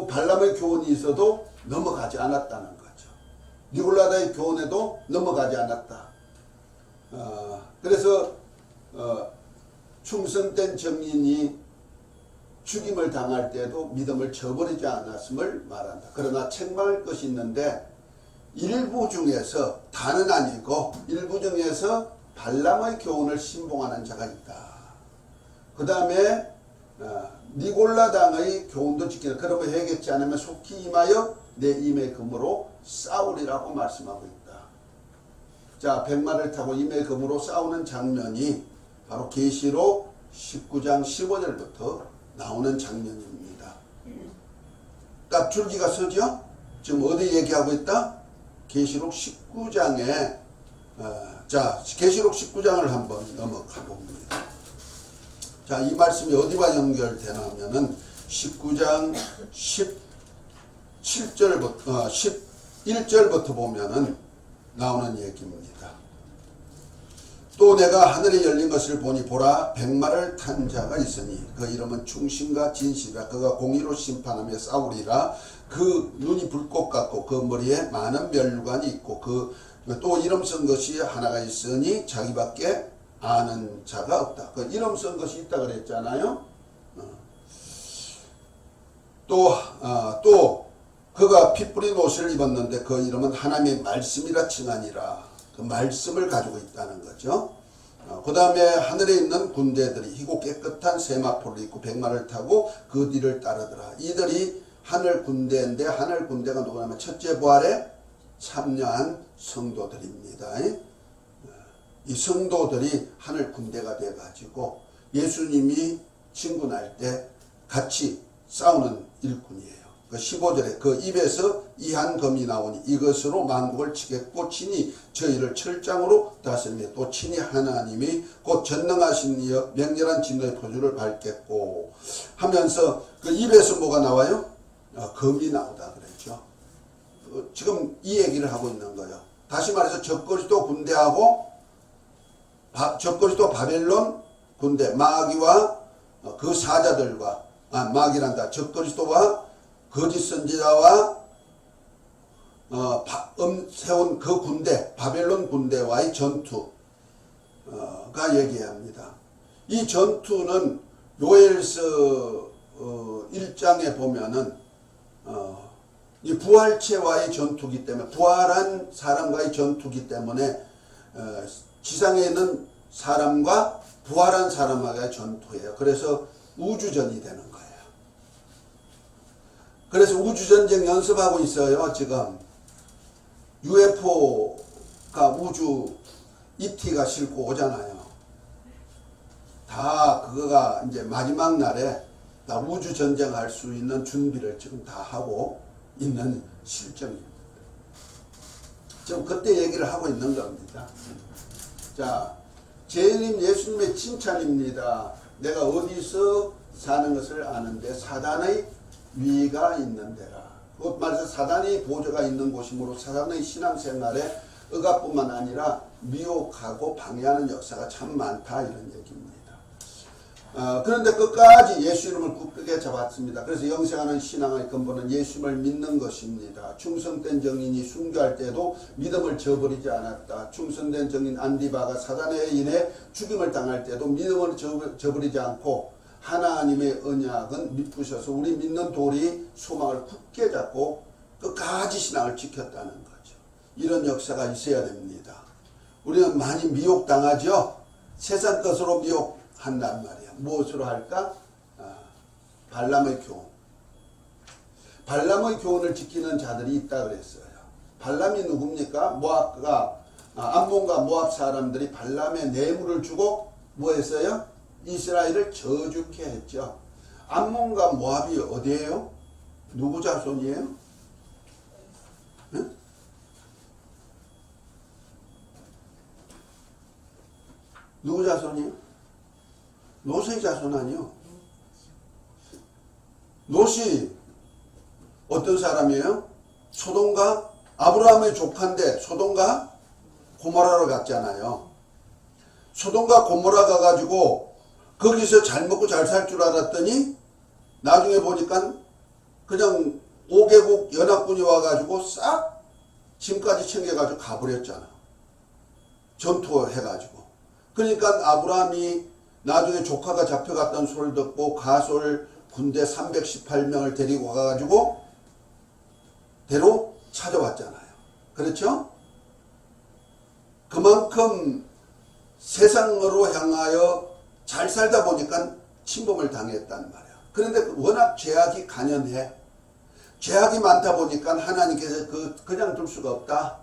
Speaker 1: 발람의 교훈이 있어도 넘어가지 않았다는 거죠. 니골라다의 교훈에도 넘어가지 않았다. 그래서 충성된 정인이 죽임을 당할 때도 믿음을 저버리지 않았음을 말한다. 그러나 책망할 것이 있는데 일부 중에서 다는 아니고 일부 중에서 발람의 교훈을 신봉하는 자가 있다. 그 다음에 니골라당의 교훈도 지키는, 그러면 해겠지 않으면 속히 임하여 내 임의 금으로 싸우리라고 말씀하고 있다. 자, 백마를 타고 임의 금으로 싸우는 장면이 바로 계시록 19장 15절부터 나오는 장면입니다. 딱 줄기가 서죠? 지금 어디 얘기하고 있다? 계시록 19장에 자, 계시록 19장을 한번 넘어가 봅니다. 자, 이 말씀이 어디와 연결되냐면은 19장 11절부터 보면은 나오는 얘기입니다. 또 내가 하늘에 열린 것을 보니 보라, 백마를 탄 자가 있으니 그 이름은 충신과 진실이라. 그가 공의로 심판하며 싸우리라. 그 눈이 불꽃 같고 그 머리에 많은 면류관이 있고 또 이름 쓴 것이 하나가 있으니 자기밖에 아는 자가 없다. 그 이름 쓴 것이 있다 그랬잖아요. 또 그가 피 뿌린 옷을 입었는데 그 이름은 하나님의 말씀이라 칭하니라. 그 말씀을 가지고 있다는 거죠. 그 다음에 하늘에 있는 군대들이 희고 깨끗한 세마포를 입고 백마를 타고 그 뒤를 따르더라. 이들이 하늘 군대인데 하늘 군대가 누구냐면 첫째 부활에 참여한 성도들입니다. 이 성도들이 하늘 군대가 돼가지고 예수님이 진군할 때 같이 싸우는 일꾼이에요. 15절에 그 입에서 이한 검이 나오니 이것으로 만국을 치겠고 친히 저희를 철장으로 다스리며 또 친히 하나님이 곧 전능하신 이여 맹렬한 진노의 포주를 밟겠고 하면서 그 입에서 뭐가 나와요? 검이 나오다 그랬죠. 지금 이 얘기를 하고 있는 거예요. 다시 말해서 적그리스도 군대하고 적그리스도 바벨론 군대 마귀와 그 사자들과 마귀란다. 적그리스도와 거짓 선지자와 세운 그 군대, 바벨론 군대와의 전투가 얘기합니다. 이 전투는 요엘서 1장에 보면은 이 부활체와의 전투기 때문에, 부활한 사람과의 전투기 때문에 지상에 있는 사람과 부활한 사람과의 전투예요. 그래서 우주전이 되는 거예요. 그래서 우주전쟁 연습하고 있어요. 지금 UFO가 우주 ET가 싣고 오잖아요. 다 그거가 이제 마지막 날에 다 우주 전쟁할 수 있는 준비를 지금 다 하고 있는 실정입니다. 지금 그때 얘기를 하고 있는 겁니다. 자, 재림 예수님의 칭찬입니다. 내가 어디서 사는 것을 아는데 사단의 위가 있는 데라. 곧 말해서 사단의 보조가 있는 곳이므로 사단의 신앙생활에 억압뿐만 아니라 미혹하고 방해하는 역사가 참 많다, 이런 얘기입니다. 그런데 끝까지 예수 이름을 굳게 잡았습니다. 그래서 영생하는 신앙의 근본은 예수님을 믿는 것입니다. 충성된 정인이 순교할 때도 믿음을 저버리지 않았다. 충성된 정인 안디바가 사단에 인해 죽임을 당할 때도 믿음을 저버리지 않고 하나님의 언약은 믿으셔서 우리 믿는 돌이 소망을 굳게 잡고 끝까지 신앙을 지켰다는 거죠. 이런 역사가 있어야 됩니다. 우리는 많이 미혹당하죠. 세상 것으로 미혹한단 말이에요. 무엇으로 할까? 발람의 교훈. 발람의 교훈을 지키는 자들이 있다 그랬어요. 발람이 누굽니까? 암몬과 모압 사람들이 발람의 뇌물을 주고 뭐 했어요? 이스라엘을 저주케 했죠. 암몬과 모압이 어디예요? 누구 자손이에요? 응? 누구 자손이에요? 롯의 자손 아니요. 롯이 어떤 사람이에요? 소돔과 아브라함의 조카인데 소돔과 고모라로 갔잖아요. 소돔과 고모라 가가지고 거기서 잘 먹고 잘 살 줄 알았더니 나중에 보니까 그냥 5개국 연합군이 와가지고 싹 짐까지 챙겨가지고 가버렸잖아. 전투해가지고. 그러니까 아브라함이 나중에 조카가 잡혀갔다는 소리를 듣고 가솔 군대 318명을 데리고 가가지고 대로 찾아왔잖아요. 그렇죠? 그만큼 세상으로 향하여 잘 살다 보니까 침범을 당했단 말이야. 그런데 워낙 죄악이 간연해. 죄악이 많다 보니까 하나님께서 그냥 둘 수가 없다.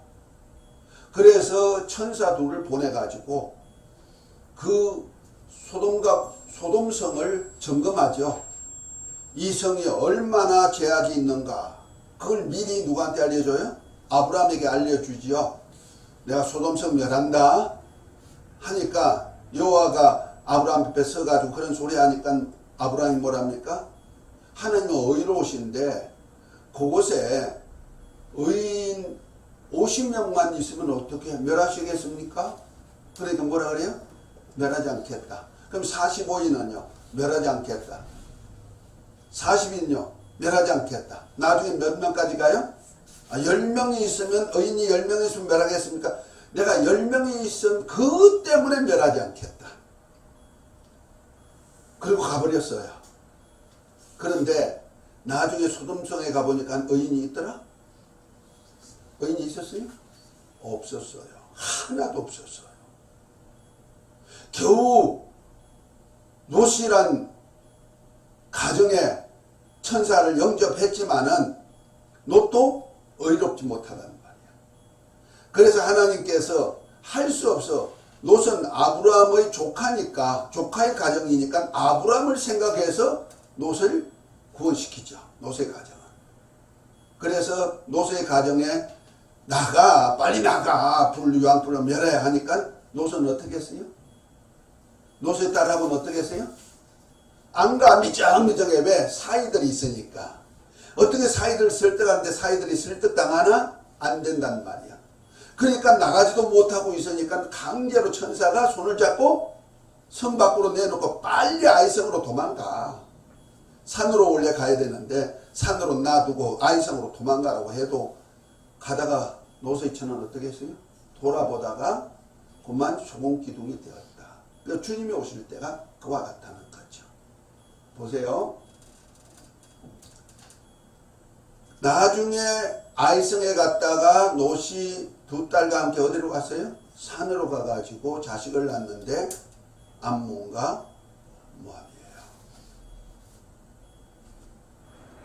Speaker 1: 그래서 천사 둘을 보내가지고 그 소돔성을 점검하죠. 이 성이 얼마나 죄악이 있는가. 그걸 미리 누구한테 알려줘요? 아브라함에게 알려주지요. 내가 소돔성 멸한다 하니까 여호와가 아브라함 앞에 서가지고 그런 소리 하니까 아브라함이 뭐랍니까? 하나님은 의로우신데 그곳에 의인 50명만 있으면 어떻게 멸하시겠습니까? 그러니까 뭐라 그래요? 멸하지 않겠다. 그럼 45인은요? 멸하지 않겠다. 40인요? 멸하지 않겠다. 나중에 몇 명까지 가요? 10명이 있으면, 의인이 10명이 있으면 멸하겠습니까? 내가 10명이 있으면 그 때문에 멸하지 않겠다. 그리고 가버렸어요. 그런데 나중에 소돔성에 가보니까 의인이 있더라? 의인이 있었어요? 없었어요. 하나도 없었어요. 겨우 롯이란 가정에 천사를 영접했지만은 롯도 의롭지 못하단 말이야. 그래서 하나님께서 할 수 없어. 롯은 아브라함의 조카니까, 조카의 가정이니까 아브라함을 생각해서 롯을 구원시키죠. 롯의 가정은. 그래서 롯의 가정에 나가, 빨리 나가, 유황불로 멸해야 하니까 롯은 어떻게 했어요? 롯의 딸하고는 어떻게 했어요? 안가 미적미적에 왜? 사이들이 있으니까. 어떻게 사이들을 설득하는데 사이들이 설득당하나? 안 된단 말이야. 그러니까 나가지도 못하고 있으니까 강제로 천사가 손을 잡고 성 밖으로 내놓고 빨리 아이성으로 도망가. 산으로 원래 가야 되는데 산으로 놔두고 아이성으로 도망가라고 해도 가다가 롯의 처는 어떻게 했어요? 돌아보다가 그만 소금기둥이 되었다. 그러니까 주님이 오실 때가 그와 같다는 거죠. 보세요. 나중에 아이성에 갔다가 롯이 두 딸과 함께 어디로 갔어요? 산으로 가가지고 자식을 낳는데 암몬과 모압이에요.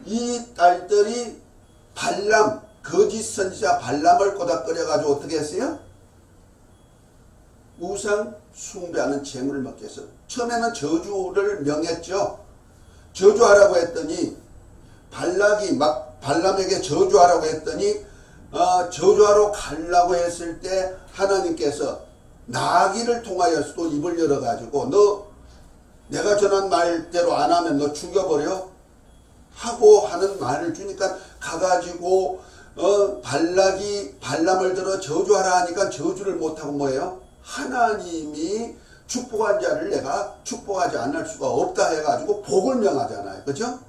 Speaker 1: 이 딸들이 발람, 거짓 선지자 발람을 꼬닥거려가지고 어떻게 했어요? 우상 숭배하는 재물을 먹게 해서 처음에는 저주를 명했죠. 저주하라고 했더니 발락이 막 발람에게 저주하라고 했더니 저주하러 가려고 했을 때 하나님께서 나귀를 통하여서도 입을 열어가지고 너 내가 전한 말대로 안 하면 너 죽여버려 하고 하는 말을 주니까 가가지고 발락이 발람을 들어 저주하라 하니까 저주를 못하고 뭐예요? 하나님이 축복한 자를 내가 축복하지 않을 수가 없다 해가지고 복을 명하잖아요. 그죠?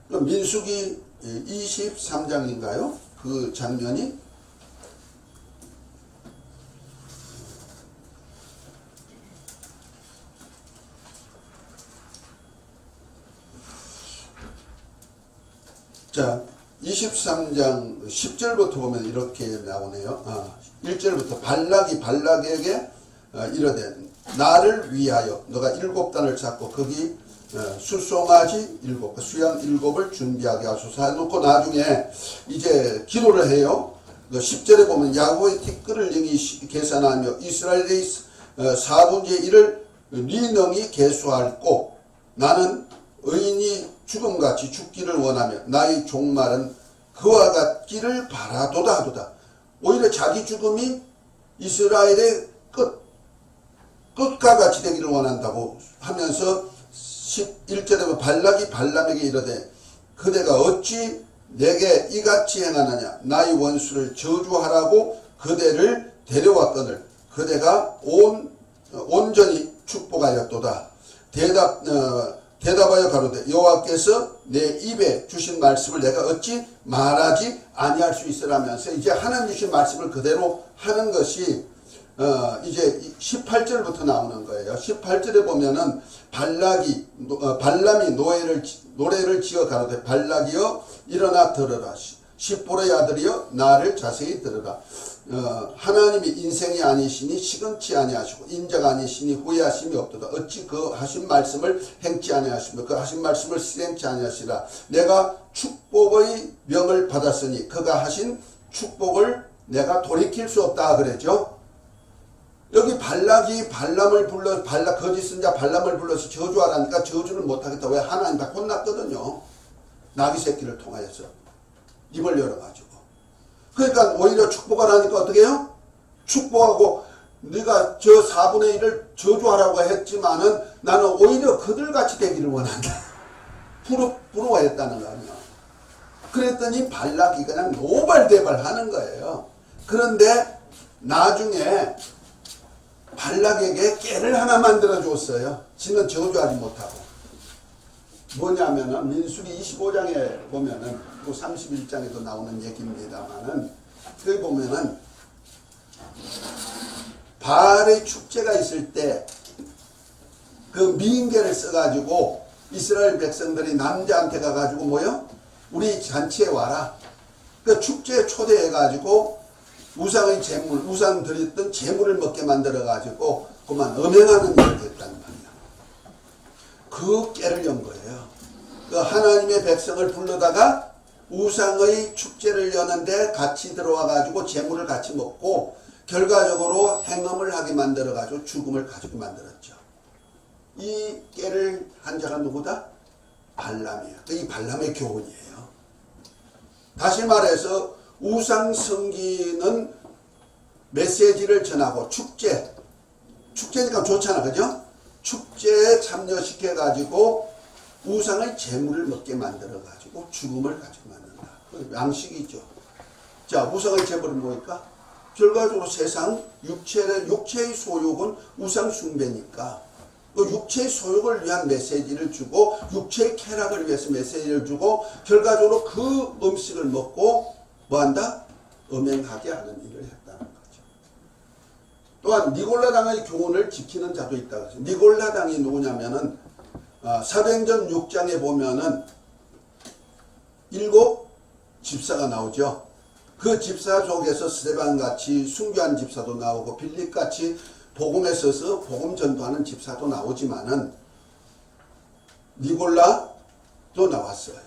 Speaker 1: 민수기 23장인가요? 그 장면이 자 23장 10절부터 보면 이렇게 나오네요. 1절부터 발락이 발락에게 이르되 나를 위하여 너가 7단을 쌓고 거기 수송아지 7, 수양 7을 준비하게 하소서 해놓고 나중에 이제 기도를 해요. 10절에 보면 야곱의 티끌을 영이 계산하며 이스라엘의 4분의 1을 네 능이 계수할고 나는 의인이 죽음같이 죽기를 원하며 나의 종말은 그와 같기를 바라도다 하도다. 오히려 자기 죽음이 이스라엘의 끝과 같이 되기를 원한다고 하면서 11절에 보면 발락이 발람에게 이르되 그대가 어찌 내게 이같이 행하느냐 나의 원수를 저주하라고 그대를 데려왔거늘 그대가 온전히 축복하였도다. 대답하여 가로되 여호와께서 내 입에 주신 말씀을 내가 어찌 말하지 아니할 수 있으라면서 이제 하나님 주신 말씀을 그대로 하는 것이 이제 18절부터 나오는 거예요. 18절에 보면은 발람이 노래를 지어 가로되 발락이여 일어나 들으라. 십보로의 아들이여 나를 자세히 들으라. 하나님이 인생이 아니시니 시금치 아니하시고 인자가 아니시니 후회하심이 없도다. 어찌 그 하신 말씀을 행치 아니하시며 그 하신 말씀을 실행치 아니하시라. 내가 축복의 명을 받았으니 그가 하신 축복을 내가 돌이킬 수 없다 그랬죠. 여기 발락이 발람을 불러 거짓 선자 발람을 불러서 저주하라니까 저주를 못하겠다. 왜? 하나님 다 혼났거든요. 나귀 새끼를 통하여서 입을 열어가지고. 그러니까 오히려 축복하라니까 어떻게 해요? 축복하고 네가 저 4분의 1을 저주하라고 했지만은 나는 오히려 그들같이 되기를 원한다. 부러워했다는 거 아니야. 그랬더니 발락이 그냥 노발대발 하는 거예요. 그런데 나중에 발락에게 깨를 하나 만들어 줬어요. 지는 저주하지 못하고. 뭐냐면은 민수기 25장에 보면은 또 31장에도 나오는 얘기입니다만은 거기 보면은 바알의 축제가 있을 때 그 미인계를 써가지고 이스라엘 백성들이 남자한테 가가지고 뭐요? 우리 잔치에 와라. 그 축제에 초대해가지고 우상의 재물, 우상 드렸던 재물을 먹게 만들어가지고 그만 음행하는 일을 했단 말이야. 그 깨를 연 거예요. 그 하나님의 백성을 불러다가 우상의 축제를 여는데 같이 들어와가지고 재물을 같이 먹고 결과적으로 행음을 하게 만들어가지고 죽음을 가지고 만들었죠. 이 깨를 한 자가 누구다? 발람이에요. 이 발람의 교훈이에요. 다시 말해서 우상 섬기는 메시지를 전하고 축제니까 좋잖아, 그죠? 축제에 참여시켜가지고 우상의 재물을 먹게 만들어가지고 죽음을 가지고 만든다. 양식이죠. 자, 우상의 재물은 뭐일까? 결과적으로 세상 육체의 소욕은 우상 숭배니까 그 육체의 소욕을 위한 메시지를 주고 육체의 쾌락을 위해서 메시지를 주고 결과적으로 그 음식을 먹고 뭐한다? 음행하게 하는 일을 했다는 거죠. 또한 니골라당의 교훈을 지키는 자도 있다고 했어요. 니골라당이 누구냐면은 사도행전 6장에 보면은 7 집사가 나오죠. 그 집사 속에서 스데반같이 순교한 집사도 나오고 빌립같이 복음에 서서 복음 전도하는 집사도 나오지만은 니골라도 나왔어요.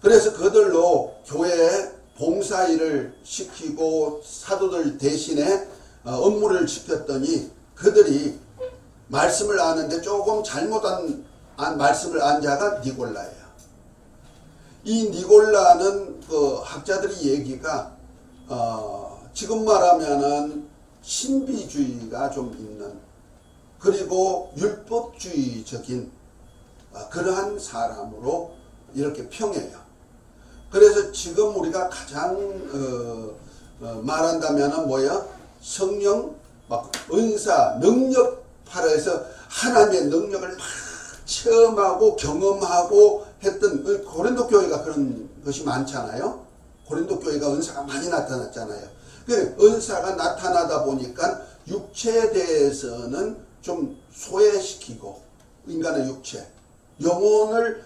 Speaker 1: 그래서 그들로 교회에 봉사일을 시키고 사도들 대신에 업무를 시켰더니 그들이 말씀을 아는데 조금 잘못 말씀을 안 자가 니골라예요. 이 니골라는 그 학자들의 얘기가 지금 말하면은 신비주의가 좀 있는, 그리고 율법주의적인 그러한 사람으로 이렇게 평해요. 그래서 지금 우리가 가장 말한다면은 뭐야? 성령, 막 은사, 능력파라 해서 하나님의 능력을 막 체험하고 경험하고 했던 고린도 교회가 그런 것이 많잖아요. 고린도 교회가 은사가 많이 나타났잖아요. 그 은사가 나타나다 보니까 육체에 대해서는 좀 소외시키고, 인간의 육체, 영혼을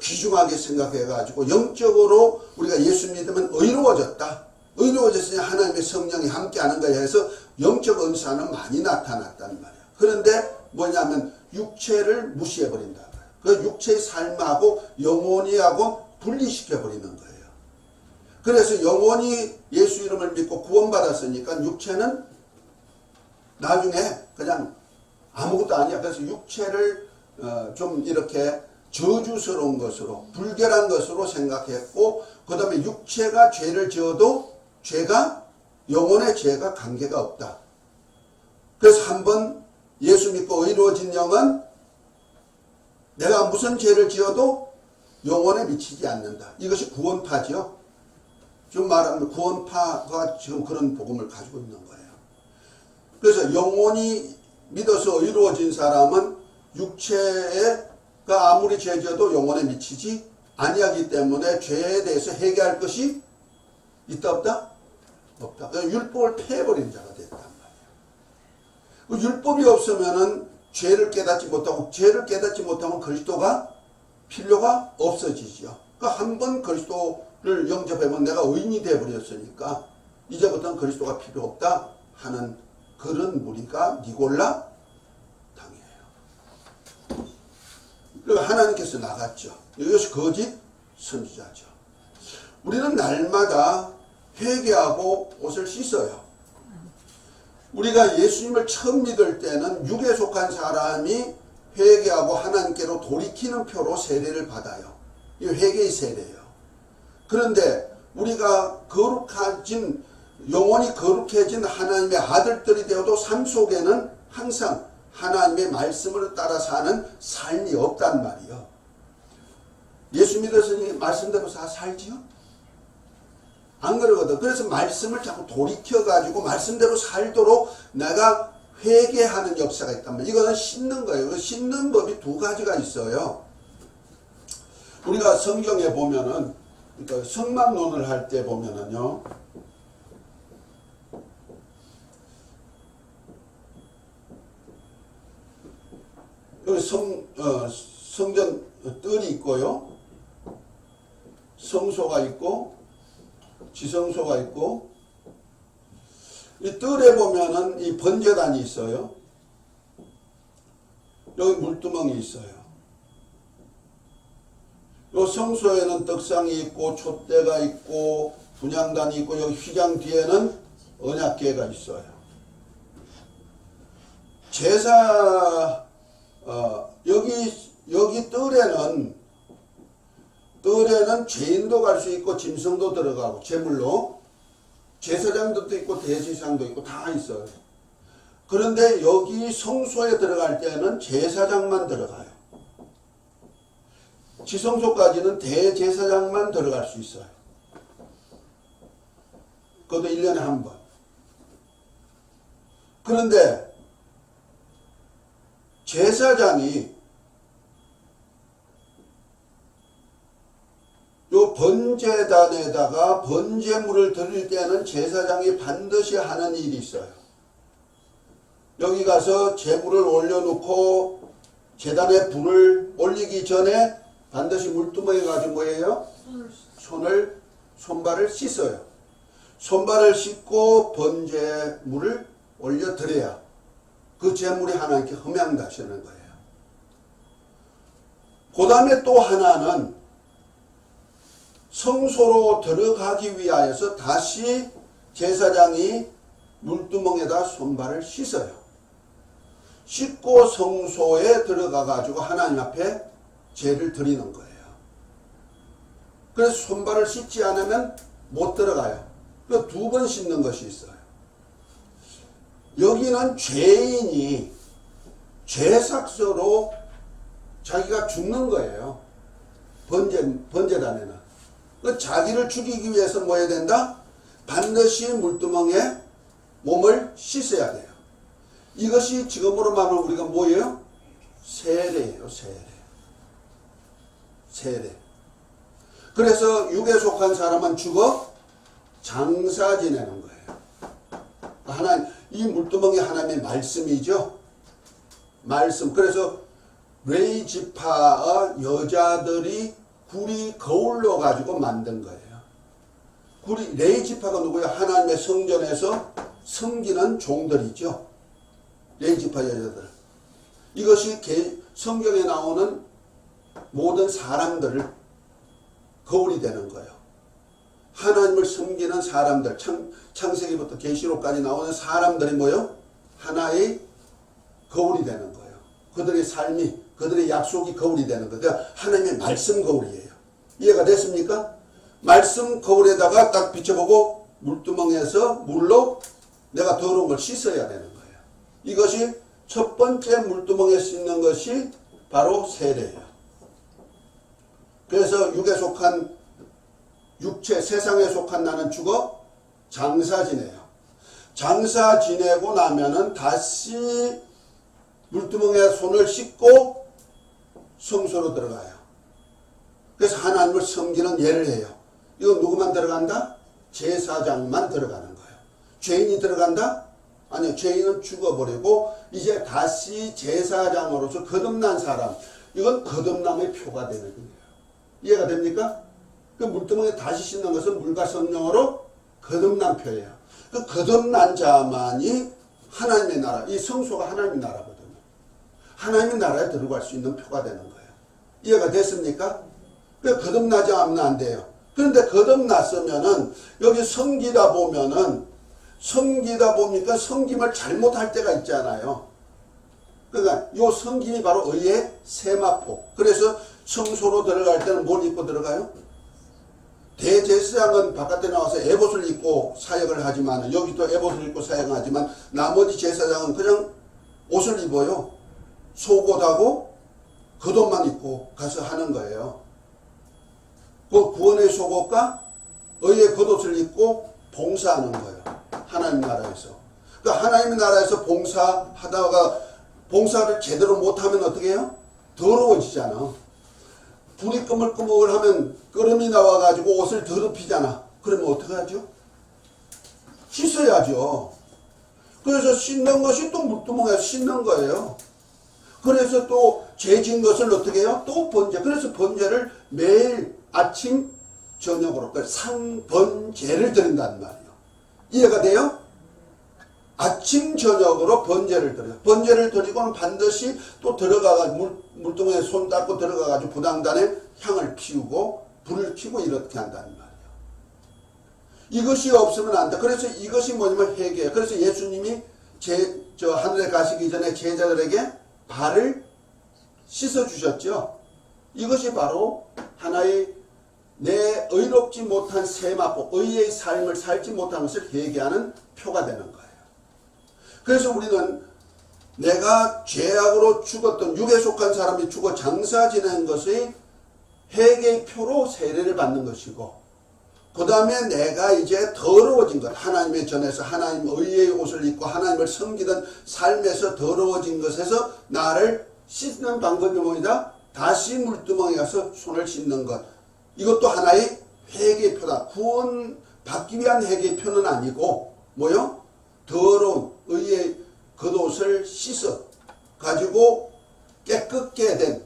Speaker 1: 귀중하게 생각해가지고 영적으로 우리가 예수 믿으면 의로워졌다. 의로워졌으니 하나님의 성령이 함께하는 거야 해서 영적 은사는 많이 나타났단 말이야. 그런데 뭐냐면 육체를 무시해버린다. 그 육체의 삶하고 영혼이하고 분리시켜버리는 거예요. 그래서 영혼이 예수 이름을 믿고 구원받았으니까 육체는 나중에 그냥 아무것도 아니야. 그래서 육체를 좀 이렇게 저주스러운 것으로, 불결한 것으로 생각했고, 그 다음에 육체가 죄를 지어도 죄가, 영혼의 죄가 관계가 없다. 그래서 한번 예수 믿고 의로워진 영은 내가 무슨 죄를 지어도 영혼에 미치지 않는다. 이것이 구원파죠. 지금 말하면 구원파가 지금 그런 복음을 가지고 있는 거예요. 그래서 영혼이 믿어서 의로워진 사람은 육체가 아무리 죄 지어도 영혼에 미치지 아니하기 때문에 죄에 대해서 회개할 것이 있다 없다? 없다. 율법을 폐해버린 자가 됐단 말이에요. 율법이 없으면은 죄를 깨닫지 못하고, 죄를 깨닫지 못하면 그리스도가 필요가 없어지죠. 그러니까 한번 그리스도를 영접하면 내가 의인이 되어버렸으니까 이제부터는 그리스도가 필요 없다 하는 그런 무리가 니골라 당이에요. 그러니까 하나님께서 나갔죠. 이것이 거짓 선지자죠. 우리는 날마다 회개하고 옷을 씻어요. 우리가 예수님을 처음 믿을 때는 육에 속한 사람이 회개하고 하나님께로 돌이키는 표로 세례를 받아요. 이 회개의 세례예요. 그런데 우리가 거룩해진, 영혼이 거룩해진 하나님의 아들들이 되어도 삶 속에는 항상 하나님의 말씀을 따라 사는 삶이 없단 말이에요. 예수 믿었으니 말씀대로 살지요? 안 그러거든. 그래서 말씀을 자꾸 돌이켜가지고 말씀대로 살도록 내가 회개하는 역사가 있단 말이에요. 이거는 씻는 거예요. 씻는 법이 두 가지가 있어요. 우리가 성경에 보면은, 그러니까 성막론을 할 때 보면은요, 여기 성전 뜰이 있고요, 성소가 있고, 지성소가 있고, 이 뜰에 보면은 이 번제단이 있어요. 여기 물두멍이 있어요. 요 성소에는 떡상이 있고, 촛대가 있고, 분향단이 있고, 여기 휘장 뒤에는 언약궤가 있어요. 제사, 여기 뜰에는 죄인도 갈 수 있고 짐승도 들어가고 제물로 제사장도 있고 대제사장도 있고 다 있어요. 그런데 여기 성소에 들어갈 때는 제사장만 들어가요. 지성소까지는 대제사장만 들어갈 수 있어요. 그것도 1년에 한 번. 그런데 제사장이 요 번제단에다가 번제물을 드릴 때는 제사장이 반드시 하는 일이 있어요. 여기 가서 제물을 올려놓고 제단에 불을 올리기 전에 반드시 물두멍에 가지고 뭐예요? 손발을 씻어요. 손발을 씻고 번제물을 올려드려야 그 제물이 하나님께 흠양다시는 거예요. 그 다음에 또 하나는 성소로 들어가기 위하여서 다시 제사장이 물두멍에다 손발을 씻어요. 씻고 성소에 들어가 가지고 하나님 앞에 제를 드리는 거예요. 그래서 손발을 씻지 않으면 못 들어가요. 그 2번 씻는 것이 있어요. 여기는 죄인이 죄삭서로 자기가 죽는 거예요. 번제단에는. 그 자기를 죽이기 위해서 뭐 해야 된다? 반드시 물두멍에 몸을 씻어야 돼요. 이것이 지금으로 말하면 우리가 뭐예요? 세례예요. 세례. 그래서 육에 속한 사람은 죽어 장사 지내는 거예요. 하나님, 이 물두멍이 하나님의 말씀이죠. 말씀. 그래서 레위 지파의 여자들이 구리 거울로 가지고 만든 거예요. 레위 지파가 누구예요? 하나님의 성전에서 섬기는 종들이죠. 레위 지파 여자들. 이것이 성경에 나오는 모든 사람들을 거울이 되는 거예요. 하나님을 섬기는 사람들, 창세기부터 계시록까지 나오는 사람들이 뭐요? 하나의 거울이 되는 거예요. 그들의 삶이, 그들의 약속이 거울이 되는 거예요. 그러니까 하나님의 말씀 거울이에요. 이해가 됐습니까? 말씀 거울에다가 딱 비춰보고 물두멍에서 물로 내가 더러운 걸 씻어야 되는 거예요. 이것이 첫 번째 물두멍에 씻는 것이 바로 세례예요. 그래서 육에 속한 육체, 세상에 속한 나는 죽어 장사 지내요. 장사 지내고 나면은 다시 물두멍에 손을 씻고 성소로 들어가요. 그래서 하나님을 섬기는 예를 해요. 이건 누구만 들어간다? 제사장만 들어가는 거예요. 죄인이 들어간다? 아니요. 죄인은 죽어버리고 이제 다시 제사장으로서 거듭난 사람, 이건 거듭남의 표가 되는 거예요. 이해가 됩니까? 그 물두멍에 다시 씻는 것은 물과 성령으로 거듭난 표예요. 그 거듭난 자만이 하나님의 나라, 이 성소가 하나님의 나라거든요. 하나님의 나라에 들어갈 수 있는 표가 되는 거예요. 이해가 됐습니까? 그 거듭나지 않으면 안 돼요. 그런데 거듭났으면은 여기 섬기다 보니까 섬김을 잘못할 때가 있잖아요. 그러니까 요 섬김이 바로 의의 세마포. 그래서 성소로 들어갈 때는 뭘 입고 들어가요? 대제사장은 바깥에 나와서 에봇을 입고 사역을 하지만, 여기도 에봇을 입고 사역하지만 나머지 제사장은 그냥 옷을 입어요. 속옷하고 겉옷만 입고 가서 하는 거예요. 그 구원의 속옷과 의의 겉옷을 입고 봉사하는 거예요. 하나님 나라에서. 그러니까 하나님 나라에서 봉사하다가 봉사를 제대로 못하면 어떻게 해요? 더러워지잖아. 불이 끄물끄물 하면 끓음이 나와가지고 옷을 더럽히잖아. 그러면 어떻게 하죠? 씻어야죠. 그래서 씻는 것이 또 물두멍에서 씻는 거예요. 그래서 또 죄진 것을 어떻게 해요? 또 번제. 그래서 번제를 매일 아침 저녁으로 상번제를 드린다는 말이에요. 이해가 돼요? 아침 저녁으로 번제를 드려요. 번제를 드리고는 반드시 또 들어가가지고 물두멍에 손 닦고 들어가가지고 부당단에 향을 피우고 불을 켜고 이렇게 한다는 말이에요. 이것이 없으면 안 돼. 그래서 이것이 뭐냐면 회개예요. 그래서 예수님이 하늘에 가시기 전에 제자들에게 발을 씻어 주셨죠. 이것이 바로 하나의 내 의롭지 못한 세마포, 의의 삶을 살지 못한 것을 회개하는 표가 되는 거예요. 그래서 우리는 내가 죄악으로 죽었던, 육에 속한 사람이 죽어 장사 지낸 것의 회개의 표로 세례를 받는 것이고, 그 다음에 내가 이제 더러워진 것, 하나님의 전에서 하나님 의의 옷을 입고 하나님을 섬기던 삶에서 더러워진 것에서 나를 씻는 방법이 뭐냐? 다시 물두멍에 가서 손을 씻는 것. 이것도 하나의 회개의 표다. 구원 받기 위한 회개의 표는 아니고 뭐요? 더러운 의의 겉옷을 씻어 가지고 깨끗게 된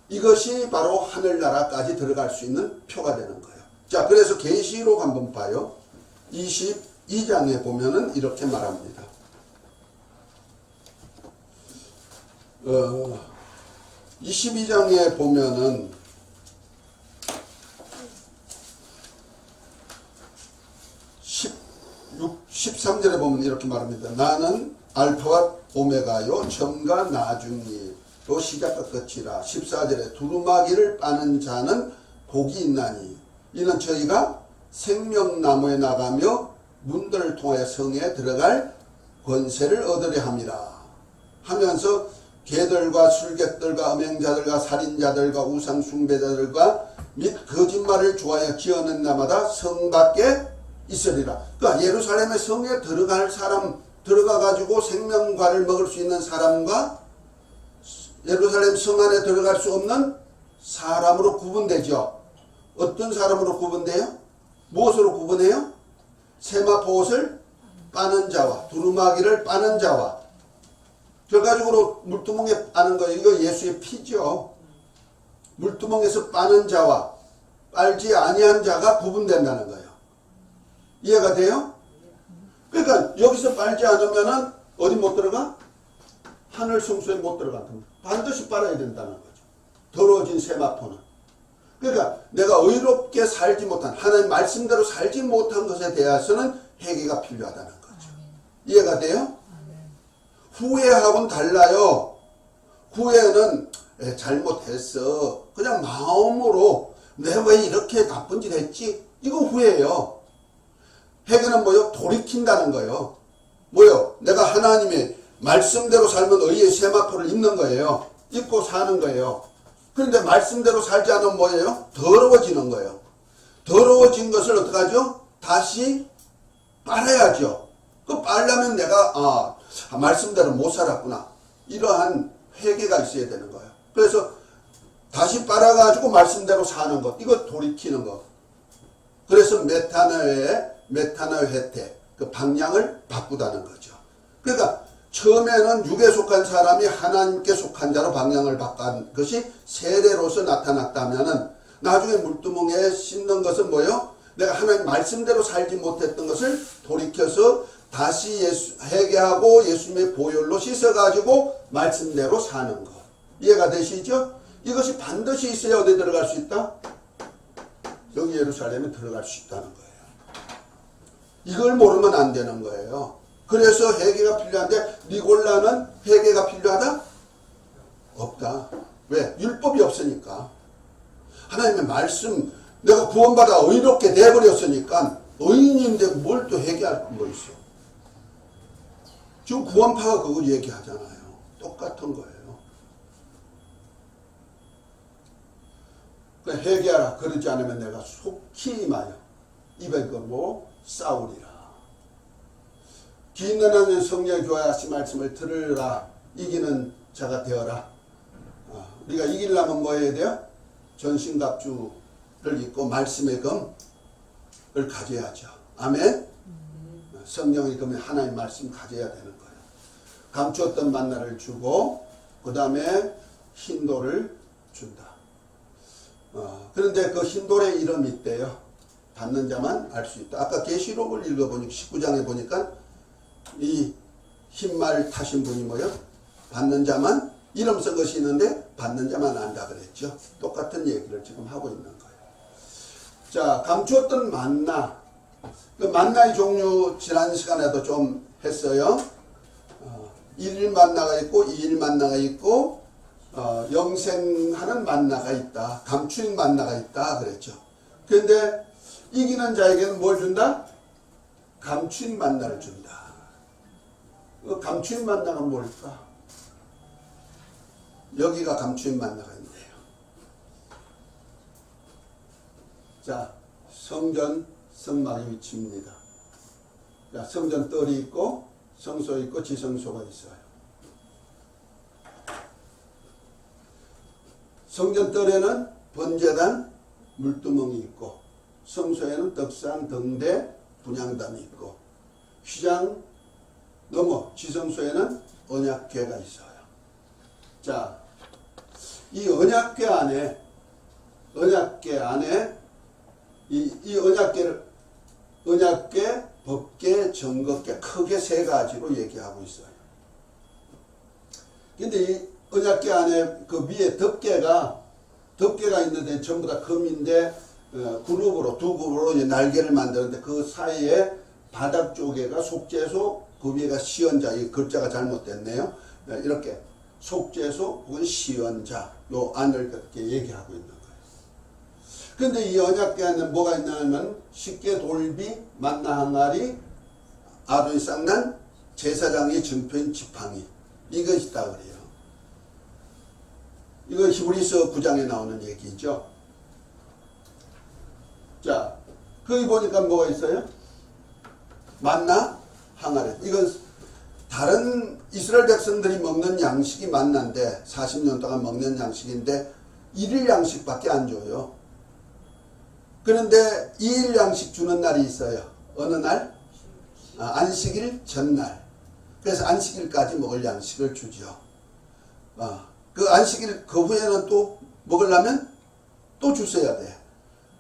Speaker 1: 이것이 바로 하늘나라까지 들어갈 수 있는 표가 되는 거예요. 자, 그래서 계시록 한번 봐요. 22장에 보면은 이렇게 말합니다. 22장에 보면은 13절에 보면 이렇게 말합니다. 나는 알파와 오메가요 처음과 나중이로 시작과 끝이라. 14절에 두루마기를 빠는 자는 복이 있나니 이는 저희가 생명나무에 나가며 문들을 통하여 성에 들어갈 권세를 얻으려 함이라 하면서 개들과 술객들과 음행자들과 살인자들과 우상숭배자들과 및 거짓말을 좋아하여 지어낸 나마다 성 밖에 있으리라. 그러니까 예루살렘의 성에 들어갈 사람, 들어가가지고 생명과를 먹을 수 있는 사람과 예루살렘 성 안에 들어갈 수 없는 사람으로 구분되죠. 어떤 사람으로 구분돼요? 무엇으로 구분해요? 세마포 옷을 빠는 자와 두루마기를 빠는 자와. 결과적으로 물두멍에 빠는 거예요. 이거 예수의 피죠. 물두멍에서 빠는 자와 빨지 아니한 자가 구분된다는 거예요. 이해가 돼요? 그러니까 여기서 빨지 않으면은 어디 못 들어가? 하늘 성소에 못 들어간다. 반드시 빨아야 된다는 거죠. 더러워진 세마포는. 그러니까 내가 의롭게 살지 못한, 하나님 말씀대로 살지 못한 것에 대해서는 회개가 필요하다는 거죠. 이해가 돼요? 후회하고는 달라요. 후회는 잘못했어. 그냥 마음으로 내가 왜 이렇게 나쁜 짓 했지? 이거 후회예요. 회개는 뭐요? 돌이킨다는 거예요. 뭐요? 내가 하나님의 말씀대로 살면 의의 세마포를 입는 거예요. 입고 사는 거예요. 그런데 말씀대로 살지 않으면 뭐예요? 더러워지는 거예요. 더러워진 것을 어떻게 하죠? 다시 빨아야죠. 그 빨려면 내가 말씀대로 못 살았구나. 이러한 회개가 있어야 되는 거예요. 그래서 다시 빨아가지고 말씀대로 사는 것. 이거 돌이키는 것. 그래서 메타노의 혜택. 그 방향을 바꾸다는 거죠. 그러니까 처음에는 육에 속한 사람이 하나님께 속한 자로 방향을 바꾼 것이 세례로서 나타났다면은 나중에 물두멍에 씻는 것은 뭐예요? 내가 하나님 말씀대로 살지 못했던 것을 돌이켜서 다시 회개하고 예수님의 보혈로 씻어가지고 말씀대로 사는 것. 이해가 되시죠? 이것이 반드시 있어야 어디 들어갈 수 있다? 여기 예루살렘에 들어갈 수 있다는 거예요. 이걸 모르면 안 되는 거예요. 그래서 회개가 필요한데 니골라는 회개가 필요하다? 없다. 왜? 율법이 없으니까. 하나님의 말씀, 내가 구원받아 의롭게 돼버렸으니까 의인인데 뭘 또 회개할 거 있어. 지금 구원파가 그거 얘기하잖아요. 똑같은 거예요. 회개하라. 그러지 않으면 내가 속히 임하여 입에 걸고 싸우리라. 기 있는 하나님 성령의 교회하신 말씀을 들으라. 이기는 자가 되어라. 우리가 이기려면 뭐 해야 돼요? 전신갑주를 입고 말씀의 검을 가져야죠. 아멘? 성령의 검이 하나님 말씀 가져야 되는 거예요. 감추었던 만나를 주고 그 다음에 흰돌을 준다. 그런데 그 흰돌의 이름이 있대요. 받는 자만 알 수 있다. 아까 계시록을 읽어보니까 19장에 보니까 이 흰말 타신 분이 뭐요? 받는 자만, 이름 쓴 것이 있는데 받는 자만 안다 그랬죠. 똑같은 얘기를 지금 하고 있는 거예요. 자, 감추었던 만나. 그 만나의 종류 지난 시간에도 좀 했어요. 1일 만나가 있고 2일 만나가 있고 영생하는 만나가 있다. 감추인 만나가 있다 그랬죠. 그런데 이기는 자에게는 뭘 준다? 감추인 만나를 준다. 그 감추인 만나가 뭘까? 여기가 감추인 만나가 있네요. 자, 성전 성막의 위치입니다. 자, 성전 뜰이 있고 성소 있고 지성소가 있어요. 성전 뜰에는 번제단 물두멍이 있고 성소에는 떡상 등대 분향단이 있고 휘장 넘어 지성소에는 언약궤가 있어요. 자, 이 언약궤 안에 이 언약궤, 법궤, 정법궤 크게 세 가지로 얘기하고 있어요. 근데 이 언약궤 안에 그 위에 덮개가 있는데 전부 다 금인데 두 그룹으로 이제 날개를 만드는데 그 사이에 바닥 쪽에가 속죄소, 그 위에가 시언자, 이 글자가 잘못됐네요. 이렇게 속죄소 혹은 시언자 요 안을 그렇게 얘기하고 있는 거예요. 근데 이 언약궤에는 뭐가 있냐면 십계 돌비 만나 항아리 아론이 쌍난 제사장의 증표인 지팡이 이것이 있다 그래요. 이거 히브리서 9장에 나오는 얘기죠. 자, 거기 보니까 뭐가 있어요? 만나 항아리. 이건 다른 이스라엘 백성들이 먹는 양식이 만나인데 40년 동안 먹는 양식인데 1일 양식밖에 안 줘요. 그런데 2일 양식 주는 날이 있어요. 어느 날? 안식일 전날. 그래서 안식일까지 먹을 양식을 주죠. 그 안식일 그 후에는 또 먹으려면 또 주셔야 돼.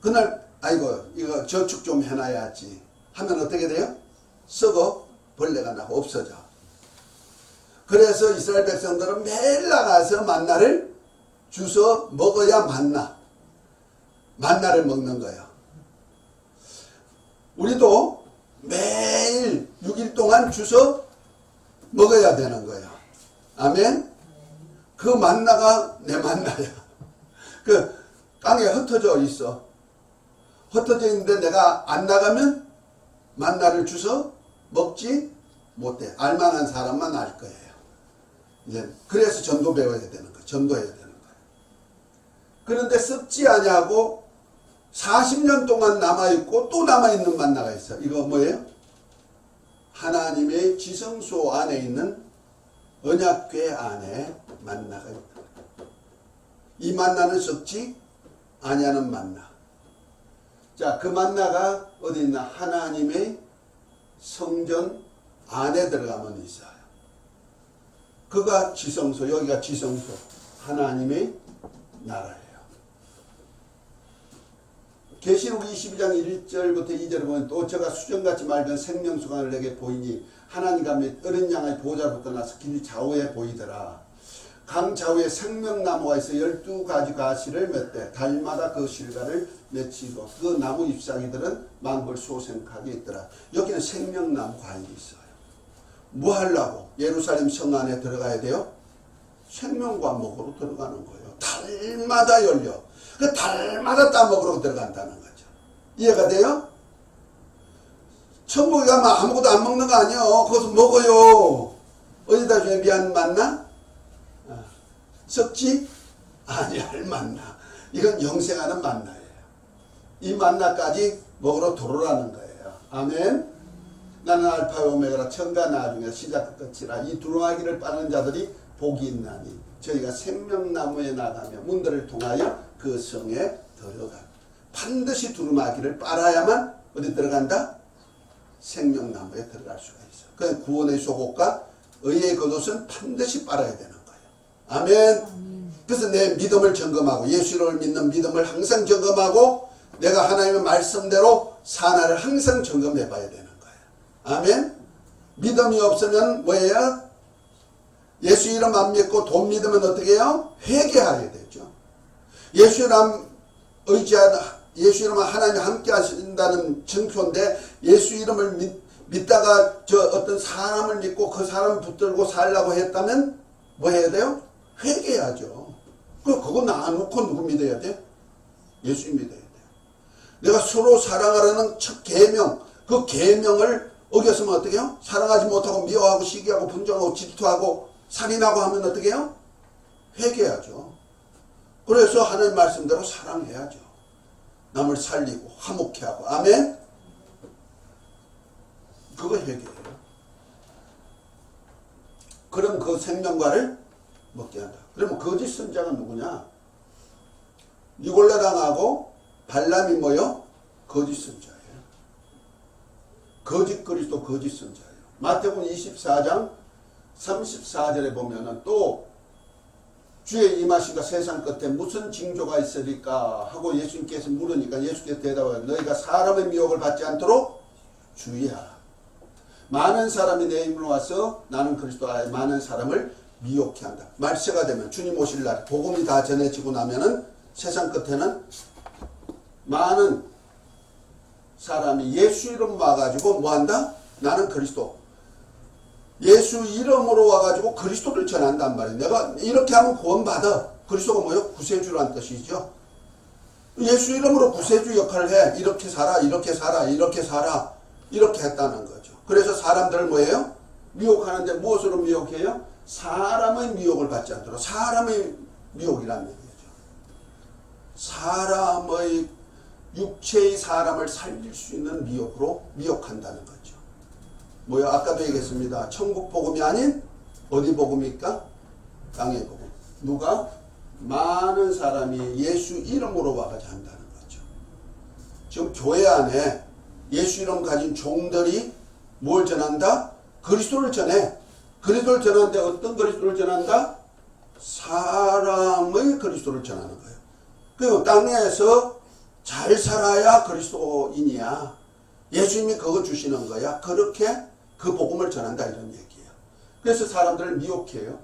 Speaker 1: 그날 아이고 이거 저축 좀 해놔야지 하면 어떻게 돼요? 썩어 벌레가 나고 없어져. 그래서 이스라엘 백성들은 매일 나가서 만나를 주워 먹어야 만나를 먹는 거예요. 우리도 매일 6일 동안 주워 먹어야 되는 거예요. 아멘. 그 만나가 내 만나야. 그 땅에 흩어져 있어. 흩어져 있는데 내가 안 나가면 만나를 주워 먹지 못해. 알만한 사람만 알 거예요. 이제 그래서 전도 배워야 되는 거예요. 전도해야 되는 거예요. 그런데 썩지 아니하고 40년 동안 남아있고 또 남아있는 만나가 있어. 이거 뭐예요? 하나님의 지성소 안에 있는 언약궤 안에 만나가 있다. 이 만나는 썩지 아니하는 만나. 자, 그 만나가 어디 있나? 하나님의 성전 안에 들어가면 있어요. 그가 지성소, 여기가 지성소, 하나님의 나라예요. 계시록 22장 1절부터 2절을 보면 또 저가 수정같이 맑은 생명수관을 내게 보이니 하나님과 및 어린 양의 보좌로부터 나서 길 좌우에 보이더라. 강 좌우에 생명나무가 있어 12가지 가시를 맺되 달마다 그 실과를 맺히고 그 나무 잎사귀들은 만벌소생하게 있더라. 여기는 생명나무 과일이 있어요. 뭐 하려고 예루살렘 성 안에 들어가야 돼요? 생명과 먹으러 들어가는 거예요. 달마다 열려. 그 달마다 따먹으러 들어간다는 거죠. 이해가 돼요? 천국에 가면 아무것도 안 먹는 거 아니에요. 거기서 먹어요. 어디다 준비한 만나? 썩지 아니할 만나. 이건 영생하는 만나예요. 이 만나까지 먹으러 들어오라는 거예요. 아멘. 나는 알파와 오메가라 처음과 나중에 시작과 끝이라. 이 두루마기를 빠는 자들이 복이 있나니 저희가 생명나무에 나가며 문들을 통하여 그 성에 들어가. 반드시 두루마기를 빨아야만 어디 들어간다? 생명나무에 들어갈 수가 있어. 그 구원의 소곡과 의의 겉옷은 반드시 빨아야 되는 거예요. 아멘. 그래서 내 믿음을 점검하고 예수를 믿는 믿음을 항상 점검하고 내가 하나님의 말씀대로 사나를 항상 점검해 봐야 되는 거예요. 아멘. 믿음이 없으면 뭐예요? 예수 이름 안 믿고 돈 믿으면 어떻게 해요? 회개하게 되죠. 예수 이름 의지하는, 예수 이름은 하나님이 함께 하신다는 증표인데 예수 이름을 믿다가 저 어떤 사람을 믿고 그 사람을 붙들고 살라고 했다면 뭐 해야 돼요? 회개해야죠. 그거 놔놓고 누구 믿어야 돼? 예수 믿어야 돼요. 내가 서로 사랑하라는 첫 계명, 그 계명을 어겼으면 어떻게 해요? 사랑하지 못하고 미워하고 시기하고 분정하고 질투하고 살인하고 하면 어떻게 해요? 회개하죠. 그래서 하나님 말씀대로 사랑해야죠. 남을 살리고 화목해 하고. 아멘. 그거 회개예요. 그럼 그 생명과를 먹게 한다. 그러면 거짓 선자가 누구냐? 니골라당하고 발람이 뭐요? 거짓 선자예요. 거짓 그리스도 거짓 선자예요. 마태복음 24장 34절에 보면은 또 주의 임하시가 세상 끝에 무슨 징조가 있으리까 하고 예수님께서 물으니까 예수께서 대답하여 너희가 사람의 미혹을 받지 않도록 주의하라. 많은 사람이 내 이름으로 와서 나는 그리스도라 많은 사람을 미혹해 한다. 말세가 되면 주님 오실 날 복음이 다 전해지고 나면은 세상 끝에는 많은 사람이 예수 이름 와가지고 뭐 한다? 나는 그리스도. 예수 이름으로 와가지고 그리스도를 전한단 말이에요. 내가 이렇게 하면 구원받아. 그리스도가 뭐예요? 구세주란 뜻이죠. 예수 이름으로 구세주 역할을 해. 이렇게 살아, 이렇게 살아, 이렇게 살아. 이렇게 했다는 거죠. 그래서 사람들을 뭐예요? 미혹하는데 무엇으로 미혹해요? 사람의 미혹을 받지 않도록. 사람의 미혹이라는 얘기죠. 사람의 육체의 사람을 살릴 수 있는 미혹으로 미혹한다는 거죠. 뭐요? 아까도 얘기했습니다. 천국 복음이 아닌 어디 복음입니까? 땅의 복음. 누가? 많은 사람이 예수 이름으로 와가지고 한다는 거죠. 지금 교회 안에 예수 이름 가진 종들이 뭘 전한다? 그리스도를 전해. 그리스도를 전하는데 어떤 그리스도를 전한다? 사람의 그리스도를 전하는 거예요. 그리고 땅에서 잘 살아야 그리스도인이야. 예수님이 그거 주시는 거야. 그렇게 그 복음을 전한다 이런 얘기예요. 그래서 사람들을 미혹해요.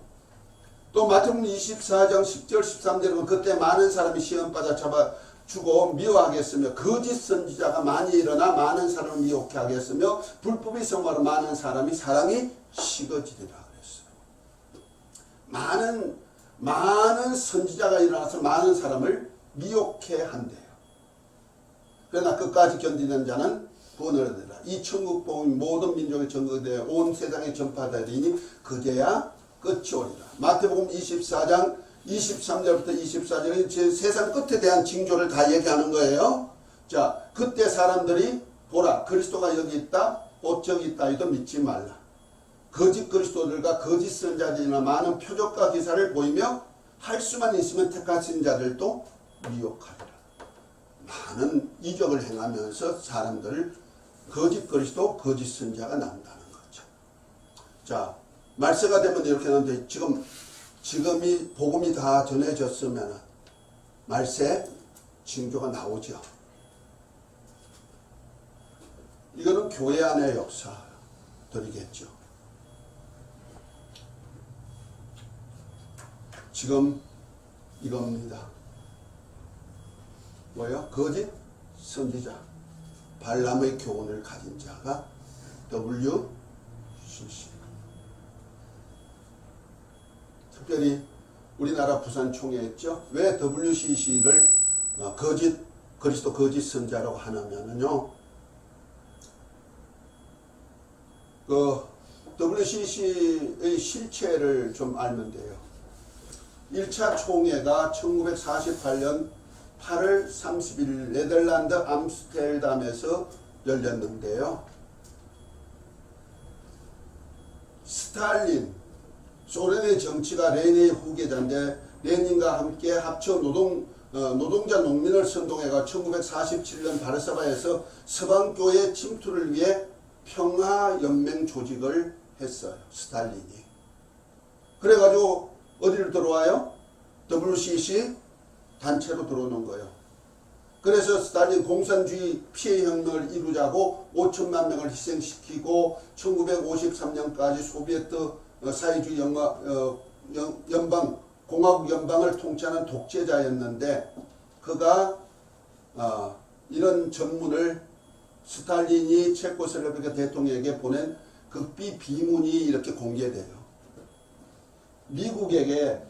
Speaker 1: 또 마태복음 24장 10절 13절은 그때 많은 사람이 시험받아 잡아주고 미워하게 했으며 거짓 선지자가 많이 일어나 많은 사람을 미혹해 하게 했으며 불법이 성화로 많은 사람이 사랑이 식어지리라 그랬어요. 많은 선지자가 일어나서 많은 사람을 미혹해 한대요. 그러나 끝까지 견디는 자는 구원을 얻으리라. 이 천국 복음이 모든 민족에 전거되어 온 세상에 전파되리니 그제야 끝이 오리라. 마태복음 24장 23절부터 24절은 세상 끝에 대한 징조를 다 얘기하는 거예요. 자, 그때 사람들이 보라 그리스도가 여기 있다 곧 저기 있다 해도 믿지 말라. 거짓 그리스도들과 거짓 선자들이나 많은 표적과 기사를 보이며 할 수만 있으면 택하신 자들도 미혹하리라. 많은 이적을 행하면서 사람들을 거짓 그리스도, 거짓 선자가 나온다는 거죠. 자, 말세가 되면 이렇게 하는데 지금이 복음이 다 전해졌으면 말세 징조가 나오죠. 이거는 교회 안의 역사들이겠죠. 지금 이겁니다. 뭐예요? 거짓 선지자. 발람의 교훈을 가진 자가 WCC. 특별히 우리나라 부산총회 했죠. 왜 WCC를 그리스도 거짓 선자라고 하냐면요. 그 WCC의 실체를 좀 알면 돼요. 1차 총회가 1948년 8월 30일 네덜란드 암스테르담에서 열렸는데요. 스탈린, 소련의 정치가 레닌의 후계자인데 레닌과 함께 합쳐 노동자 농민을 선동해가 1947년 바르사바에서 서방교회 침투를 위해 평화연맹 조직을 했어요. 스탈린이. 그래가지고 어디를 들어와요? WCC 단체로 들어오는 거예요. 그래서 스탈린 공산주의 피해혁명을 이루자고 5천만 명을 희생시키고 1953년까지 소비에트 사회주의 공화국 연방을 통치하는 독재자였는데 그가 이런 전문을 스탈린이 체코슬로바키아 대통령에게 보낸 극비 비문이 이렇게 공개돼요. 미국에게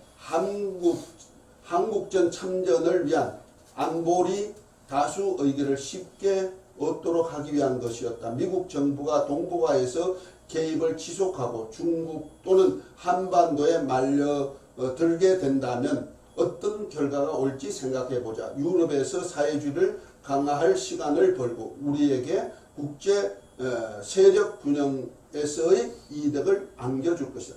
Speaker 1: 한국전 참전을 위한 안보리 다수 의결을 쉽게 얻도록 하기 위한 것이었다. 미국 정부가 동북아에서 개입을 지속하고 중국 또는 한반도에 말려들게 된다면 어떤 결과가 올지 생각해보자. 유럽에서 사회주의를 강화할 시간을 벌고 우리에게 국제 세력 균형에서의 이득을 안겨줄 것이다.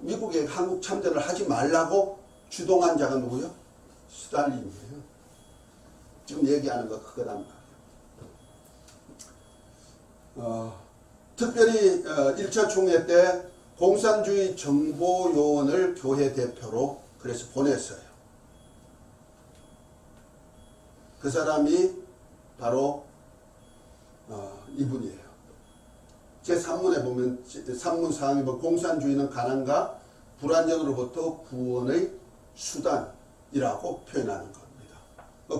Speaker 1: 미국에 한국 참전을 하지 말라고 주동한 자가 누구요? 스탈린이에요. 지금 얘기하는 거 그거란 말이에요. 특별히 1차 총회 때 공산주의 정보요원을 교회 대표로 그래서 보냈어요. 그 사람이 바로 이분이에요. 제 산문에 보면 산문 사항에 보면 공산주의는 가난과 불안정으로부터 구원의 수단이라고 표현하는 겁니다.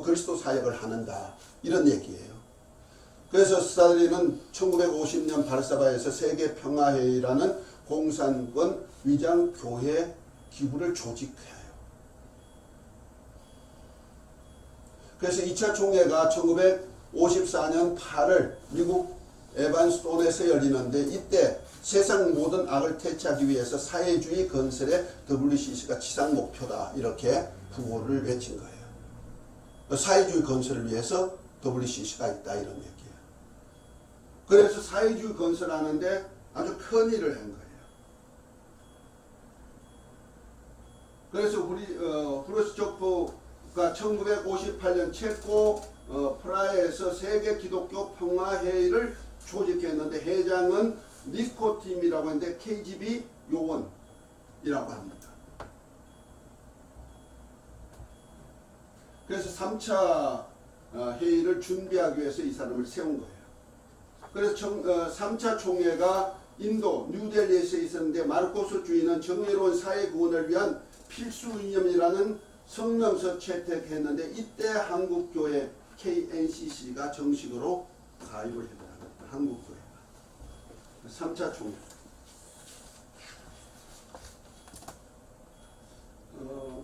Speaker 1: 그리스도 사역을 하는다 이런 얘기예요. 그래서 스탈린은 1950년 바르사바에서 세계평화회의라는 공산권 위장 교회 기구를 조직해요. 그래서 2차 총회가 1954년 8월 미국 에반스톤에서 열리는데 이때 세상 모든 악을 퇴치하기 위해서 사회주의 건설에 WCC가 지상 목표다 이렇게 구호를 외친 거예요. 사회주의 건설을 위해서 WCC가 있다 이런 얘기예요. 그래서 사회주의 건설하는데 아주 큰 일을 한 거예요. 그래서 우리 크루스초프가 1958년 체코 프라하에서 세계 기독교 평화회의를 조직했는데 회장은 니코팀이라고 하는데 KGB 요원이라고 합니다. 그래서 3차 회의를 준비하기 위해서 이 사람을 세운 거예요. 그래서 3차 총회가 인도 뉴델리에서 있었는데 마르코스 주인은 정의로운 사회 구원을 위한 필수 이념이라는 성명서 채택했는데 이때 한국교회 KNCC가 정식으로 가입을 했다. 한국교회가 3차 총회.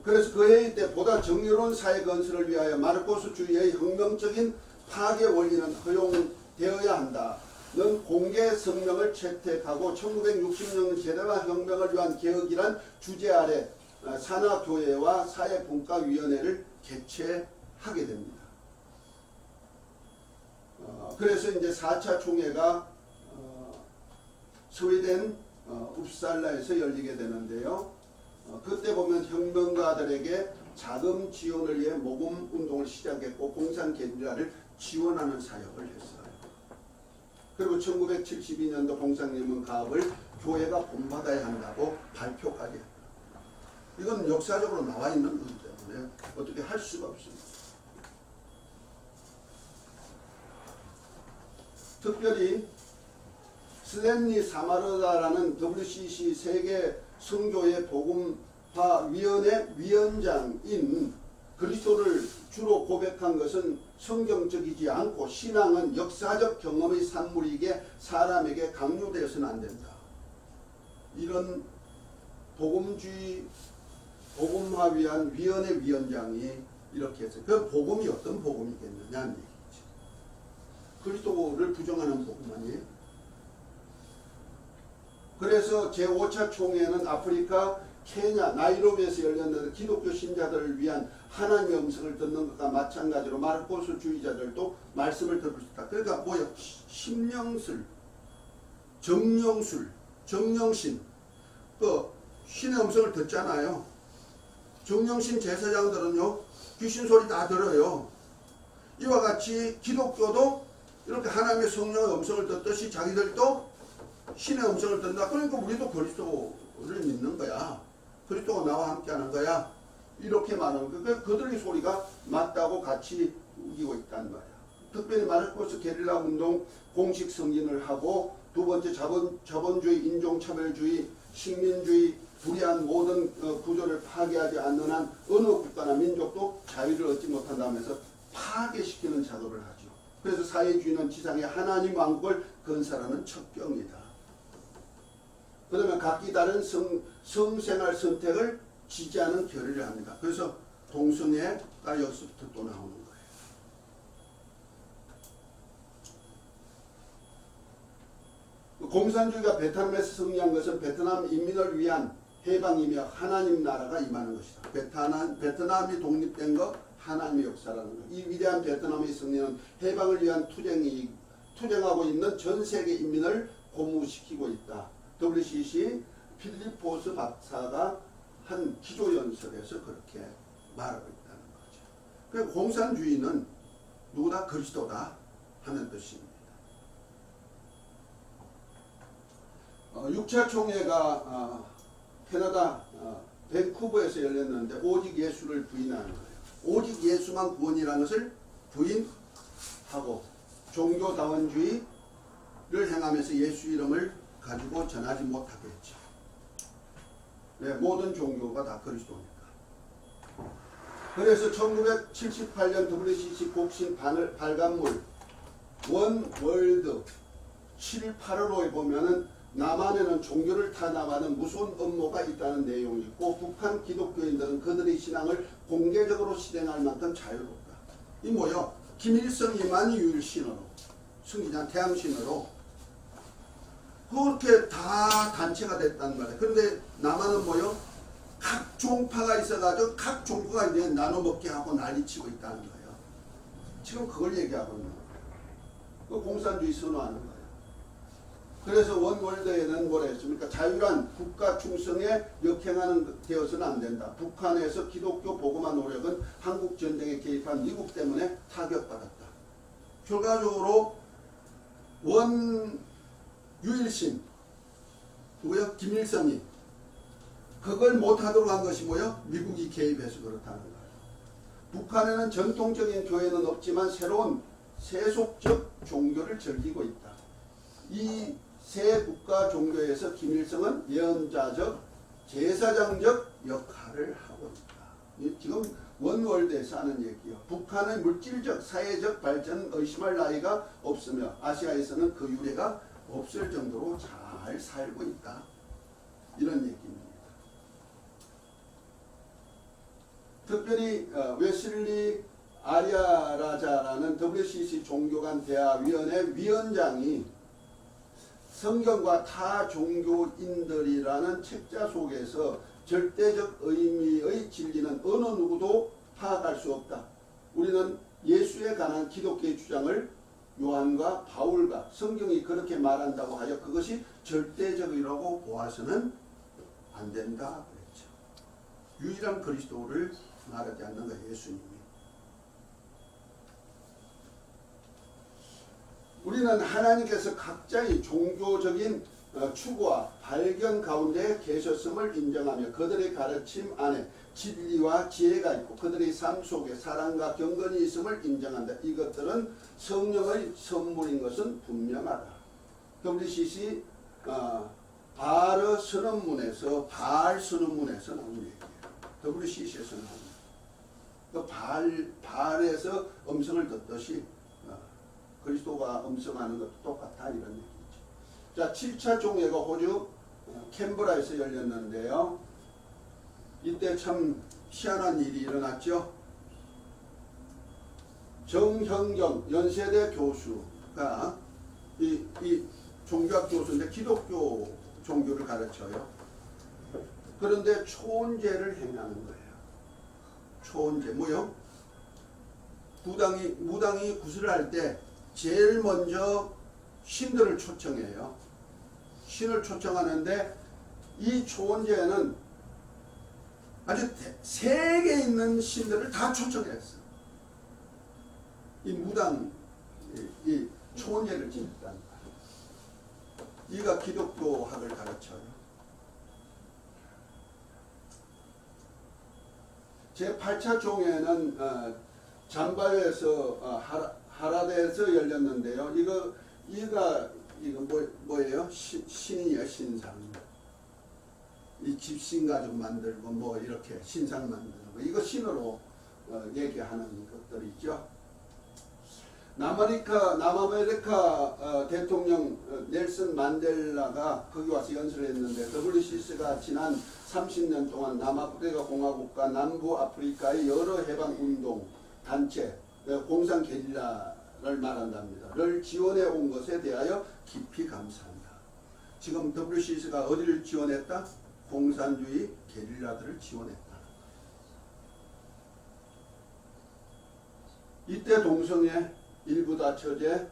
Speaker 1: 그래서 그 회의 때 보다 정의로운 사회 건설을 위하여 마르코스 주의의 혁명적인 파괴 원리는 허용되어야 한다는 공개 성명을 채택하고 1960년 제네바 혁명을 위한 개혁이란 주제 아래 산하교회와 사회분과위원회를 개최하게 됩니다. 그래서 이제 4차 총회가 스웨덴 웁살라에서 열리게 되는데요. 그때 보면 혁명가들에게 자금 지원을 위해 모금 운동을 시작했고 공산 게릴라를 지원하는 사역을 했어요. 그리고 1972년도 공산연맹 가업을 교회가 본받아야 한다고 발표까지 했다. 이건 역사적으로 나와 있는 거기 때문에 어떻게 할 수가 없습니다. 특별히 슬렌니 사마르다라는 WCC 세계 성교회 복음화 위원회 위원장인 그리스도를 주로 고백한 것은 성경적이지 않고 신앙은 역사적 경험의 산물이기에 사람에게 강요되어서는 안 된다. 이런 복음주의 복음화 위한 위원회 위원장이 이렇게 했어요. 그 복음이 어떤 복음이겠느냐는 얘기지. 그리스도를 부정하는 복음 아니에요? 그래서 제5차 총회는 아프리카 케냐 나이로비에서 열렸는데 기독교 신자들을 위한 하나님의 음성을 듣는 것과 마찬가지로 마르코스 주의자들도 말씀을 들을 수 있다. 그러니까 뭐야? 심령술, 정령술, 정령신 그 신의 음성을 듣잖아요. 정령신 제사장들은요 귀신 소리 다 들어요. 이와 같이 기독교도 이렇게 하나님의 성령의 음성을 듣듯이 자기들도 신의 음성을 듣는다. 그러니까 우리도 그리스도를 믿는 거야. 그리스도가 나와 함께하는 거야. 이렇게 말하는 거야. 그러니까 그들의 소리가 맞다고 같이 우기고 있단 말이야. 특별히 마르코스 게릴라 운동 공식 승인을 하고 두 번째 자본주의, 인종차별주의, 식민주의, 불의한 모든 구조를 파괴하지 않는 한 어느 국가나 민족도 자유를 얻지 못한다면서 파괴시키는 작업을 하죠. 그래서 사회주의는 지상에 하나님 왕국을 건설하는 첩경이다. 그 다음에 각기 다른 성생활 선택을 지지하는 결의를 합니다. 그래서 동성애가 여기서부터 또 나오는 거예요. 공산주의가 베트남에서 승리한 것은 베트남 인민을 위한 해방이며 하나님 나라가 임하는 것이다. 베트남이 독립된 거 하나님의 역사라는 것. 이 위대한 베트남의 승리는 해방을 위한 투쟁하고 있는 전 세계 인민을 고무시키고 있다. WCC 필리포스 박사가 한 기조연설에서 그렇게 말하고 있다는 거죠. 그리고 공산주의는 누구나 그리스도다 하는 뜻입니다. 6차 총회가 캐나다 밴쿠버에서 열렸는데 오직 예수를 부인하는 거예요. 오직 예수만 구원이라는 것을 부인하고 종교다원주의를 행하면서 예수 이름을 가지고 전하지 못하게 했죠. 네, 모든 종교가 다 그리스도니까. 그래서 1978년 WCC 곡신 발간물 원 월드 7, 8호에 보면은 남한에는 종교를 탄압하는 무서운 음모가 있다는 내용이 있고 북한 기독교인들은 그들의 신앙을 공개적으로 실행할 만큼 자유롭다. 이 뭐요? 김일성이만 유일신으로 승기장 태양신으로 그렇게 다 단체가 됐단 말이에요. 그런데 남한은 뭐요? 각 종파가 있어가지고 각 종파가 이제 나눠먹게 하고 난리치고 있다는 거예요. 지금 그걸 얘기하고 있는 거예요. 그 공산주의 선호하는 거예요. 그래서 원월드에는 뭐라 했습니까? 자유란 국가 충성에 역행하는 되어서는 안 된다. 북한에서 기독교 복음화 노력은 한국 전쟁에 개입한 미국 때문에 타격받았다. 결과적으로 원 유일신 누구요? 김일성이 그걸 못하도록 한 것이 뭐요? 미국이 개입해서 그렇다는 거예요. 북한에는 전통적인 교회는 없지만 새로운 세속적 종교를 즐기고 있다. 이 새 국가 종교에서 김일성은 예언자적, 제사장적 역할을 하고 있다. 지금 원월드에서 하는 얘기요. 북한의 물질적, 사회적 발전 의심할 나위가 없으며 아시아에서는 그 유래가 없을 정도로 잘 살고 있다. 이런 얘기입니다. 특별히 웨슬리 아리아라자라는 WCC 종교간 대화위원회 위원장이 성경과 타 종교인들이라는 책자 속에서 절대적 의미의 진리는 어느 누구도 파악할 수 없다. 우리는 예수에 관한 기독교의 주장을 요한과 바울과 성경이 그렇게 말한다고 하여 그것이 절대적이라고 보아서는 안 된다 그랬죠. 유일한 그리스도를 말하지 않는 거 예수님이. 우리는 하나님께서 각자의 종교적인 추구와 발견 가운데 계셨음을 인정하며 그들의 가르침 안에 진리와 지혜가 있고 그들의 삶 속에 사랑과 경건이 있음을 인정한다. 이것들은 성령의 선물인 것은 분명하다. WCC 바알 선언문에서 나온 얘기예요. WCC에서 나온 그 바알에서 음성을 듣듯이 그리스도가 음성하는 것도 똑같다 이런 얘기죠. 자, 7차 종회가 호주 캔버라에서 열렸는데요. 이때 참 희한한 일이 일어났죠. 정형경 연세대 교수가 이 종교학 교수인데 기독교 종교를 가르쳐요. 그런데 초혼제를 행하는 거예요. 초혼제 뭐요? 무당이 구슬을 할 때 제일 먼저 신들을 초청해요. 신을 초청하는데 이 초혼제는 아주 세계에 있는 신들을 다 초청했어. 이 무당, 이 초혼제를 지냈다는 거예요. 이가 기독교학을 가르쳐요. 제8차 종회는 잠바요에서 하라데에서 열렸는데요. 이거 뭐예요? 신이에요, 신상. 이 집신 가지고 만들고 뭐 이렇게 신상 만드는 거. 이거 신으로 얘기하는 것들이죠. 남아메리카 대통령 넬슨 만델라가 거기 와서 연설을 했는데 WCC가 지난 30년 동안 남아프리카 공화국과 남부 아프리카의 여러 해방운동 단체 공산 게릴라를 말한답니다.를 지원해 온 것에 대하여 깊이 감사한다. 지금 WCC가 어디를 지원했다? 공산주의 게릴라들을 지원했다. 이때 동성애 일부 다 처제,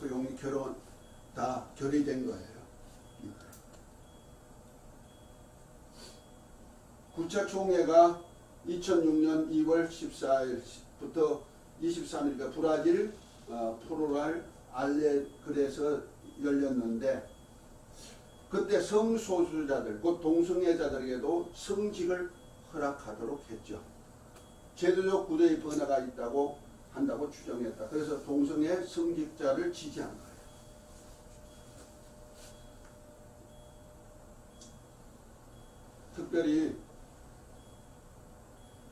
Speaker 1: 허용이 결혼 다 결의된 거예요. 9차 총회가 2006년 2월 14일부터 23일까 브라질 포로랄 알레그레에서 열렸는데 그때 성소수자들 곧 동성애자들에게도 성직을 허락하도록 했죠. 제도적 구조의 변화가 한다고 추정했다. 그래서 동성애 성직자를 지지한 거예요. 특별히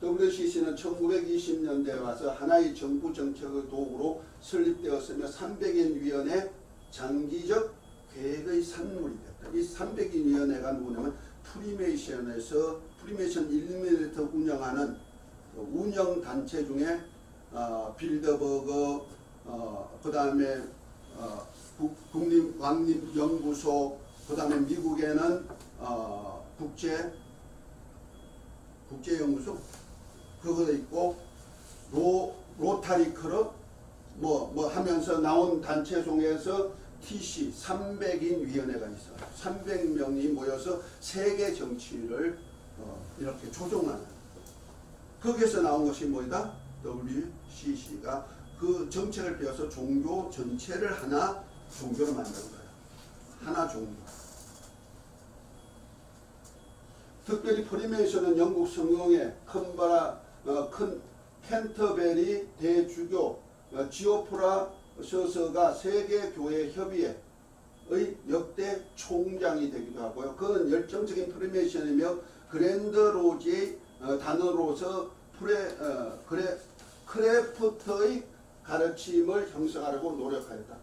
Speaker 1: WCC는 1920년대에 와서 하나의 정부 정책의 도구로 설립되었으며 300인 위원회 장기적 계획의 산물이 됐다. 이 300인위원회가 누구냐면 프리메이션에서 프리메이션 일리미네이터 운영하는 운영 단체 중에 빌더버그 그 다음에 국립왕립연구소 그 다음에 미국에는 국제연구소 그거 있고 로타리 클럽 뭐 하면서 나온 단체 중에서 TC 300인 위원회가 있어요. 300명이 모여서 세계 정치를 이렇게 조종하는 거기에서 나온 것이 뭐다? WCC가 그 정책을 빼어서 종교 전체를 하나 종교로 만든 거예요. 하나 종교. 특별히 프리메이션은 영국 성공의 큰 캔터베리 대주교 지오프라 서서가 세계교회협의회의 역대 총장이 되기도 하고요. 그는 열정적인 프리메이션이며 그랜드 로지의 단어로서 크래프트의 가르침을 형성하려고 노력하였다.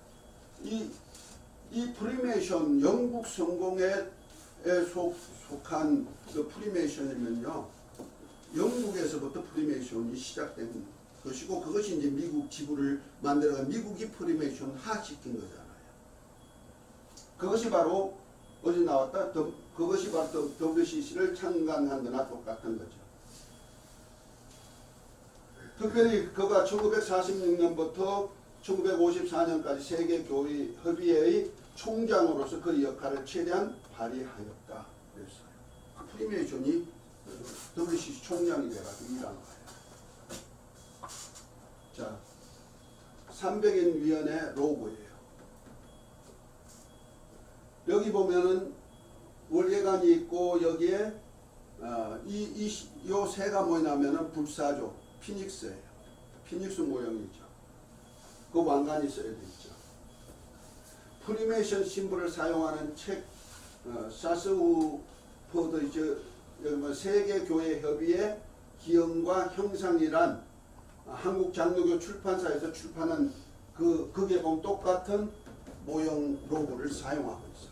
Speaker 1: 이 프리메이션 영국 성공에 속한 그 프리메이션이면요, 영국에서부터 프리메이션이 시작된 것이고 그것이 이제 미국 지부를 만들어간 미국이 프리메이션 하시킨 거잖아요. 그것이 바로 어디 나왔다? 그것이 바로 WCC를 창간한 거나 똑같은 거죠. 특별히 그가 1946년부터 1954년까지 세계교회협의회의 총장으로서 그 역할을 최대한 발휘하였다. 그랬어요. 프리메이션이 WCC 총장이 돼가지고 일한 거예요. 자, 300인 위원회 로고예요. 여기 보면은 월계관이 있고 여기에 요 새가 뭐냐면은 불사조 피닉스예요. 피닉스 모형이죠. 그 왕관이 써야 되죠. 프리메이션 심볼을 사용하는 책 사스우포드 세계교회협의회 기원과 형상이란 한국 장로교 출판사에서 출판한 그게 보면 똑같은 모형 로고를 사용하고 있어요.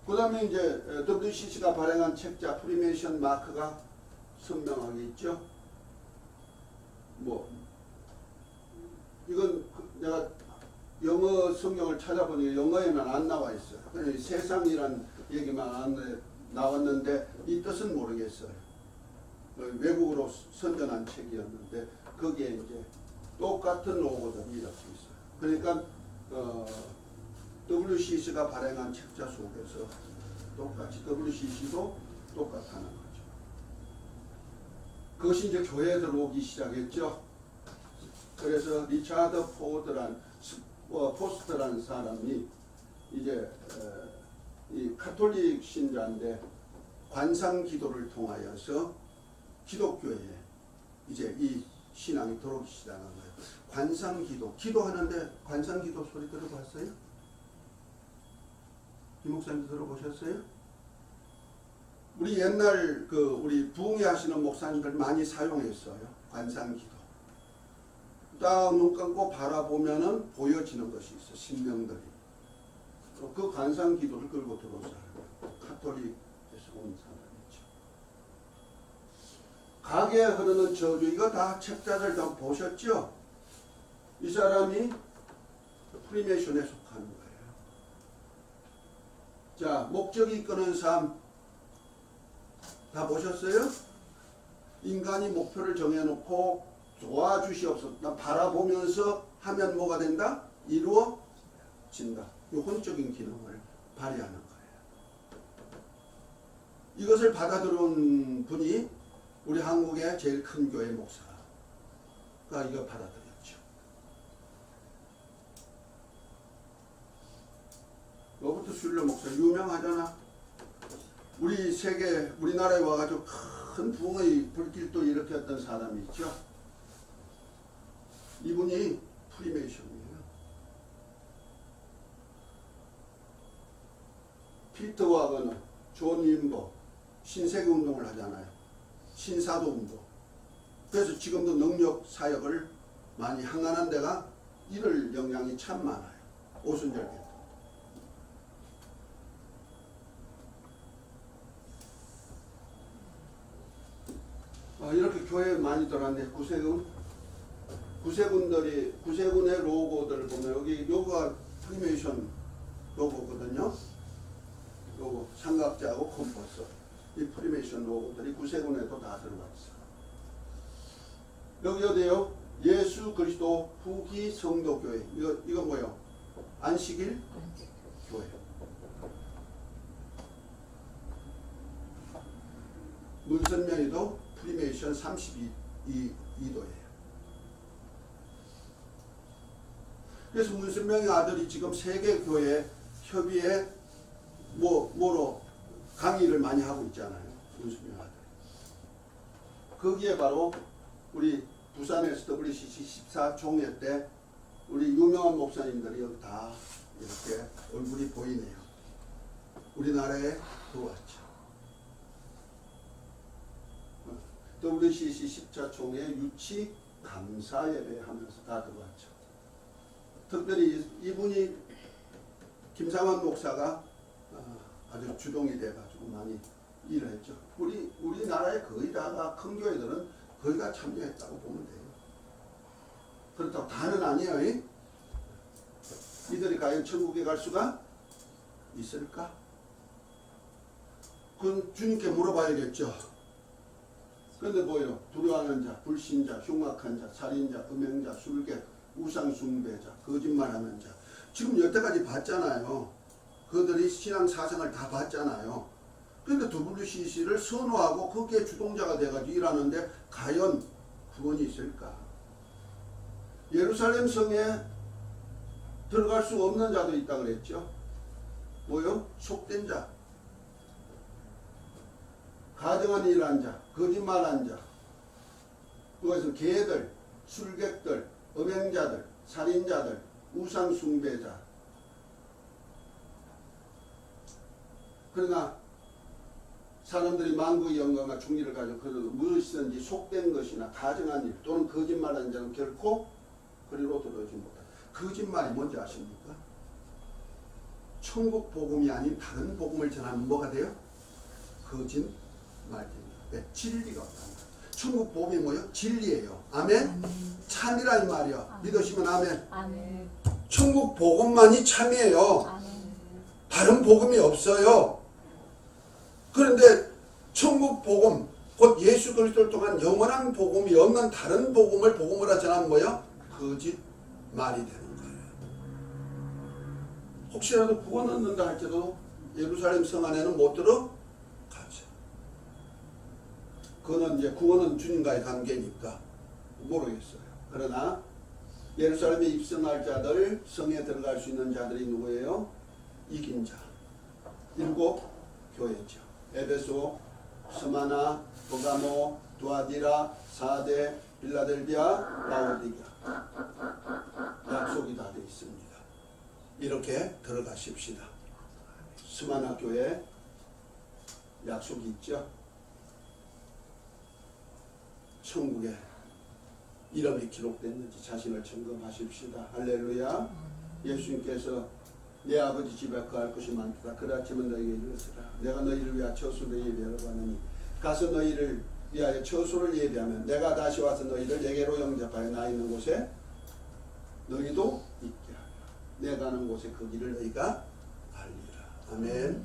Speaker 1: 그 다음에 이제 WCC가 발행한 책자 프리메이션 마크가 선명하게 있죠. 이건 내가 영어 성경을 찾아보니까 영어에는 안 나와 있어요. 그냥 세상이란 얘기만 나왔는데 이 뜻은 모르겠어요. 외국어로 선전한 책이었는데 거기에 이제 똑같은 로고들이 이렇게 있어요. 그러니까 WCC가 발행한 책자 속에서 똑같이 WCC도 똑같다는 거죠. 그것이 이제 교회에 들어오기 시작했죠. 그래서 리차드 포스터라는 사람이 이제 이 카톨릭 신자인데 관상 기도를 통하여서 기독교에 이제 이 신앙이 들어오기 시작한 거예요. 관상 기도, 기도하는데 관상 기도 소리 들어봤어요? 김 목사님 들어보셨어요? 우리 옛날 우리 부흥회 하시는 목사님들 많이 사용했어요. 관상 기도. 딱 눈 감고 바라보면은 보여지는 것이 있어. 신명들이. 그 관상 기도를 끌고 들어온 사람. 카톨릭에서 온 사람이죠. 가게에 흐르는 저주, 이거 다 책자들 다 보셨죠? 이 사람이 프리메이션에 속하는 거예요. 자, 목적이 이끄는 삶 다 보셨어요? 인간이 목표를 정해놓고 도와주시옵소서. 나 바라보면서 하면 뭐가 된다? 이루어진다. 이 혼적인 기능을 발휘하는 거예요. 이것을 받아들인 분이 우리 한국의 제일 큰 교회 목사가 이거 받아들였죠. 로버트 슐러 목사 유명하잖아. 우리나라에 와가지고 큰 부흥의 불길도 일으켰던 사람이 있죠. 이분이 프리메이션이에요. 피터 와거너, 존 윈버, 신세계 운동을 하잖아요. 신사도 운동. 그래서 지금도 능력 사역을 많이 행하는 데가 이럴 영향이 참 많아요. 오순절기도. 이렇게 교회에 많이 들어왔는데 구세군의 로고들을 보면 여기 요거가 프리메이션 로고거든요. 요거 삼각자하고 컴퍼스 이 프리메이션 로고들이 구세군에도 다 들어가 있어. 여기 어디요? 예수 그리스도 후기 성도교회. 이거 뭐예요? 안식일 교회. 문선명이도 프리메이션 32도예요. 그래서 문선명의 아들이 지금 세계교회 협의회 뭐로 강의를 많이 하고 있잖아요. 문선명 아들. 거기에 바로 우리 부산에서 WCC 14총회 때 우리 유명한 목사님들이 여기 다 이렇게 얼굴이 보이네요. 우리나라에 들어왔죠. WCC 14총회 유치 감사 예배 하면서 다 들어왔죠. 특별히 이분이 김상환 목사가 아주 주동이 돼가지고 많이 일을 했죠. 우리나라의 거의 다가 큰 교회들은 거의 다 참여했다고 보면 돼요. 그렇다고 다는 아니에요. 이들이 과연 천국에 갈 수가 있을까? 그건 주님께 물어봐야겠죠. 그런데 뭐예요? 두려워하는 자, 불신자, 흉악한 자, 살인자, 음행자, 술객, 우상숭배자, 거짓말하는 자. 지금 여태까지 봤잖아요. 그들이 신앙 사상을 다 봤잖아요. 그런데 WCC를 선호하고 거기에 주동자가 돼가지고 일하는데 과연 구원이 있을까? 예루살렘 성에 들어갈 수 없는 자도 있다 그랬죠. 뭐요? 속된 자, 가정한 일한 자, 거짓말한 자, 그것은 개들, 술객들, 음행자들, 살인자들, 우상숭배자. 그러나 사람들이 만국의 영광과 충리를 가지고 무엇이든지 속된 것이나 가정한 일 또는 거짓말하는 자는 결코 그리로 들어오지 못한다. 거짓말이 뭔지 아십니까? 천국 복음이 아닌 다른 복음을 전하면 뭐가 돼요? 거짓말입니다. 네, 진리가 없다. 천국 복음이 뭐예요? 진리예요. 아멘? 참이라 이 말이야. 믿으시면 아멘.
Speaker 5: 아멘.
Speaker 1: 천국 복음만이 참이에요.
Speaker 5: 아멘.
Speaker 1: 다른 복음이 없어요. 그런데 천국 복음, 곧 예수 그리스도를 통한 영원한 복음이 없는 다른 복음을 복음으로 전하면 뭐예요? 거짓말이 되는 거예요. 혹시라도 구원 얻는다 할지라도 예루살렘 성 안에는 못 들어가죠. 그거는 이제 구원은 주님과의 관계니까 모르겠어요. 그러나 예루살렘에 입성할 자들, 성에 들어갈 수 있는 자들이 누구예요? 이긴 자. 7 교회죠. 에베소, 스마나, 버가모, 두아디라, 사데, 빌라델비아, 라오디게아. 약속이 다 되어 있습니다. 이렇게 들어가십시다. 스마나 교회 약속이 있죠. 천국에 이름이 기록됐는지 자신을 점검하십시다. 할렐루야. 예수님께서 내 아버지 집에 거할 것이 많다. 그렇지만 너희에게 이르시라. 내가 너희를 위하여 처소를 예비하려고 하느니 가서 너희를 위하여 처소를 예비하면 내가 다시 와서 너희를 내게로 영접하여 나 있는 곳에 너희도 있게 하리라. 내가 가는 곳에 그 길을 너희가 알리라. 아멘.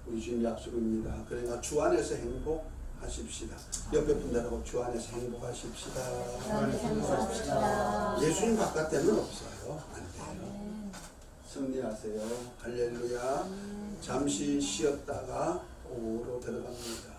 Speaker 1: 우리 주님 약속입니다. 그러니까 주 안에서 행복하십시다. 옆에 분들하고 주 안에서 행복하십시다. 예수님 바깥에는 없어요. 안 돼요. 승리하세요. 할렐루야. 잠시 쉬었다가 오후로 들어갑니다.